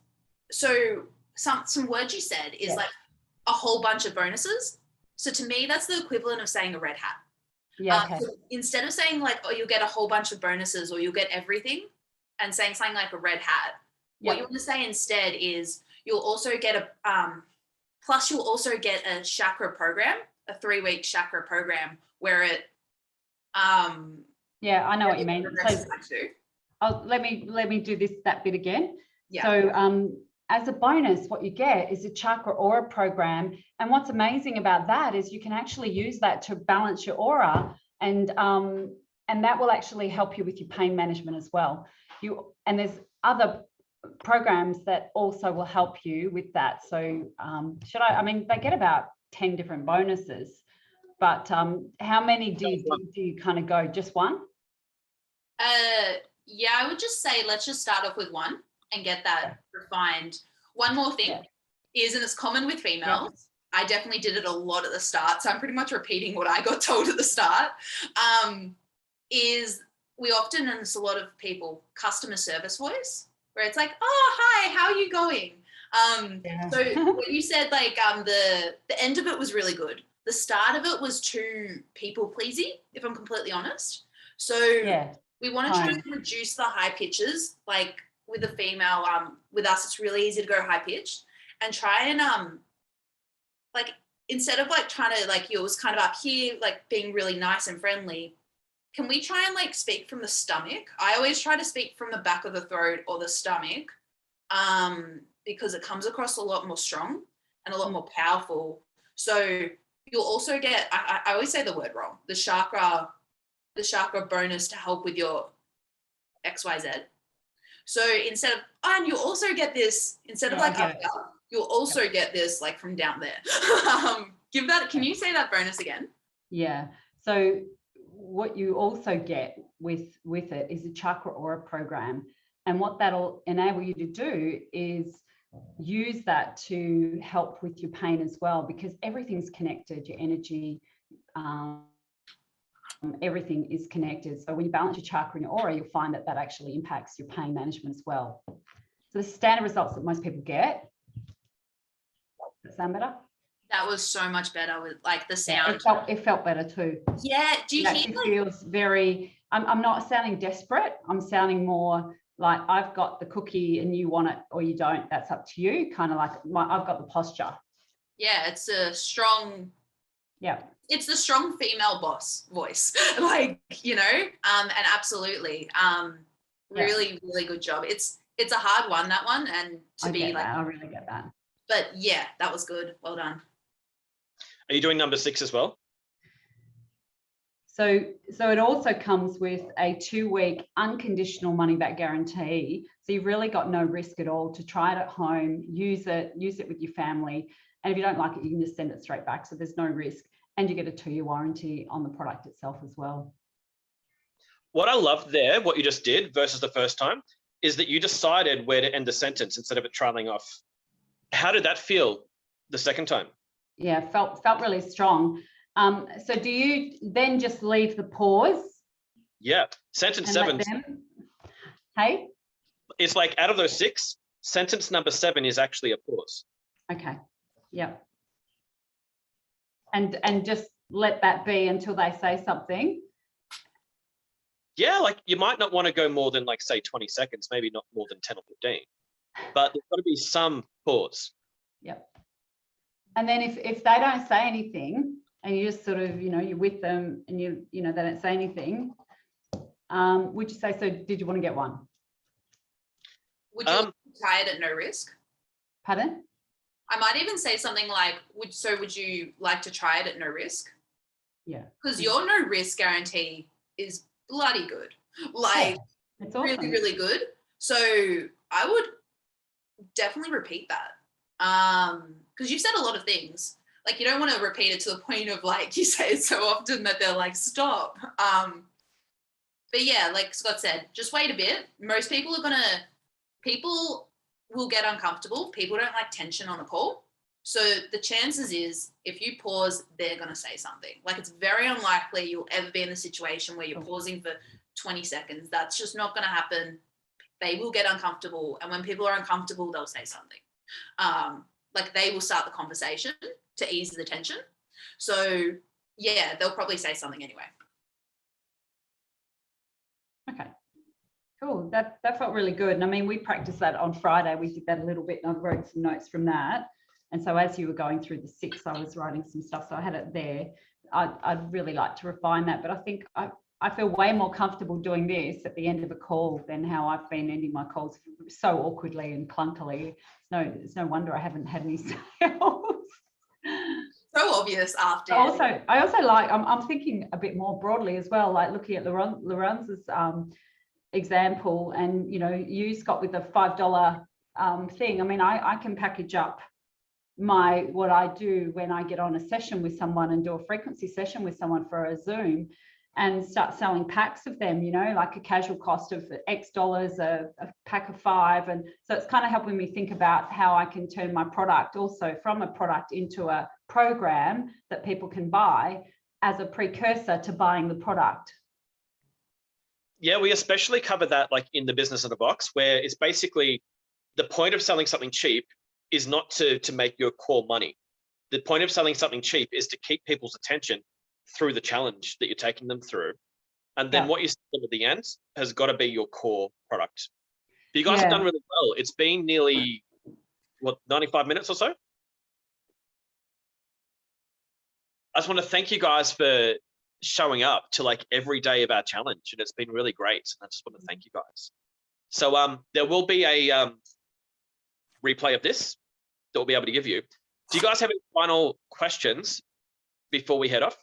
so some words you said is like a whole bunch of bonuses. So to me, that's the equivalent of saying a red hat. Yeah. Okay. So instead of saying like, oh, you'll get a whole bunch of bonuses or you'll get everything, and saying something like a red hat, what you want to say instead is you'll also get plus you'll also get a chakra program, a 3-week chakra program where it yeah, I know what you mean. So let me do that bit again. So as a bonus, what you get is a chakra aura program, and what's amazing about that is you can actually use that to balance your aura, and that will actually help you with your pain management as well. And there's other programs that also will help you with that. So I mean, they get about 10 different bonuses, but how many do you kind of go? Just one? Yeah, I would just say let's just start off with one and get that refined. One more thing is, and it's common with females, I definitely did it a lot at the start, so I'm pretty much repeating what I got told at the start, is we often, and it's a lot of people, customer service voice, where it's like, oh, hi, how are you going? So when you said like the end of it was really good. The start of it was too people pleasy, if I'm completely honest. So we want to try to reduce the high pitches. Like with a female, with us, it's really easy to go high pitched, and try and like instead of like trying to like yours kind of up here, like being really nice and friendly, can we try and like speak from the stomach? I always try to speak from the back of the throat or the stomach, because it comes across a lot more strong and a lot more powerful. So you'll also get, I always say the word wrong, the chakra bonus to help with your XYZ. So instead of, and you'll also get this, instead of like up, you'll also get this like from down there. Can you say that bonus again? Yeah. So what you also get with it is a chakra aura program. And what that'll enable you to do is use that to help with your pain as well, because everything's connected, your energy, everything is connected. So when you balance your chakra and your aura, you'll find that that actually impacts your pain management as well. So the standard results that most people get. Does that sound better? That was so much better with like the Yeah, sound. it felt better too. Yeah. Do you It hear actually like, feels very, I'm not sounding desperate. I'm sounding more like I've got the cookie and you want it or you don't. That's up to you. Kind of like I've got the posture. yeah, it's a strong, Yeah. it's the strong female boss voice, like, you know, and absolutely, really, really good job. It's a hard one, that one, and to I be get like, that. I really get that. but yeah, that was good. Well done. Are you doing number 6 as well? So it also comes with a 2-week unconditional money back guarantee. So you've really got no risk at all to try it at home, use it with your family. And if you don't like it, you can just send it straight back. So there's no risk. And you get a 2-year warranty on the product itself as well. What I loved there, what you just did versus the first time, is that you decided where to end the sentence instead of it trailing off. How did that feel the second time? Yeah, felt really strong. So do you then just leave the pause? Yeah, sentence And 7. let them, hey? It's like out of those 6, sentence number 7 is actually a pause. Okay. Yeah. And just let that be until they say something. Yeah, like you might not want to go more than like say 20 seconds, maybe not more than 10 or 15, but there's got to be some pause. Yep. And then if they don't say anything and you just sort of, you're with them and they don't say anything, would you say, so did you want to get one? Would you try it at no risk? Pardon? I might even say something like, would you like to try it at no risk? Yeah. Because your no risk guarantee is bloody good. Like, it's awesome. really, really good. So I would definitely repeat that. Because you've said a lot of things. Like, you don't want to repeat it to the point of like, you say it so often that they're like, stop. But yeah, like Scott said, just wait a bit. Most people people will get uncomfortable. People don't like tension on a call. So the chances is if you pause, they're going to say something. Like, it's very unlikely you'll ever be in a situation where you're pausing for 20 seconds. That's just not going to happen. They will get uncomfortable. And when people are uncomfortable, they'll say something. Like, they will start the conversation to ease the tension. So yeah, they'll probably say something anyway. Okay. Cool. That felt really good. And I mean, we practiced that on Friday. We did that a little bit and I wrote some notes from that. And so as you were going through the 6, I was writing some stuff. So I had it there. I'd really like to refine that. But I think I feel way more comfortable doing this at the end of a call than how I've been ending my calls so awkwardly and clunkily. It's no wonder I haven't had any sales. So obvious after. I also like, I'm thinking a bit more broadly as well, like looking at Lorenzo's example and, you, Scott, with the $5 thing. I mean, I can package up what I do when I get on a session with someone and do a frequency session with someone for a Zoom and start selling packs of them, like a casual cost of X dollars, a pack of 5. And so it's kind of helping me think about how I can turn my product also from a product into a program that people can buy as a precursor to buying the product. Yeah, we especially cover that like in the business in a box, where it's basically the point of selling something cheap is not to make your core money. The point of selling something cheap is to keep people's attention through the challenge that you're taking them through. And then what you sell at the end has got to be your core product. But you guys have done really well. It's been nearly, 95 minutes or so? I just want to thank you guys for showing up to like every day of our challenge. And it's been really great. And I just want to thank you guys. So there will be a replay of this that we'll be able to give you. Do you guys have any final questions before we head off?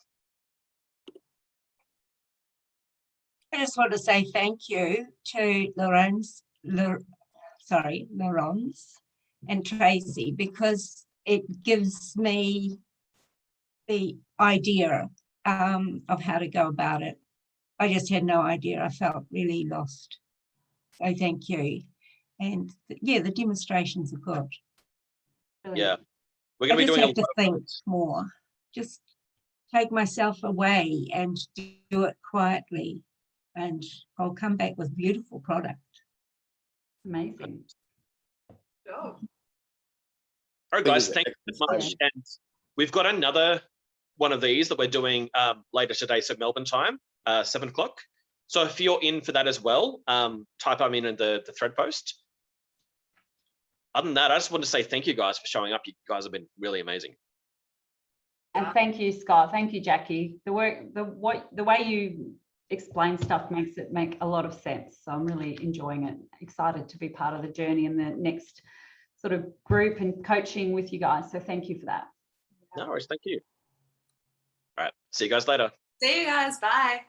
I just want to say thank you to Laurence and Tracy, because it gives me the idea of how to go about it. I just had no idea. I felt really lost. So thank you. And yeah, the demonstrations are good. Yeah, we're going to be doing have to think more. Just take myself away and do it quietly, and I'll come back with beautiful product. Amazing. Oh, All right, guys, thank you so much. And we've got another one of these that we're doing later today, so Melbourne time, 7 o'clock. So if you're in for that as well, type I'm in the thread post. Other than that, I just want to say thank you guys for showing up. You guys have been really amazing. And thank you, Scott. Thank you, Jackie. The way you explain stuff makes it make a lot of sense. So I'm really enjoying it. Excited to be part of the journey and the next sort of group and coaching with you guys. So thank you for that. No worries, thank you. All right, see you guys later. see you guys. Bye.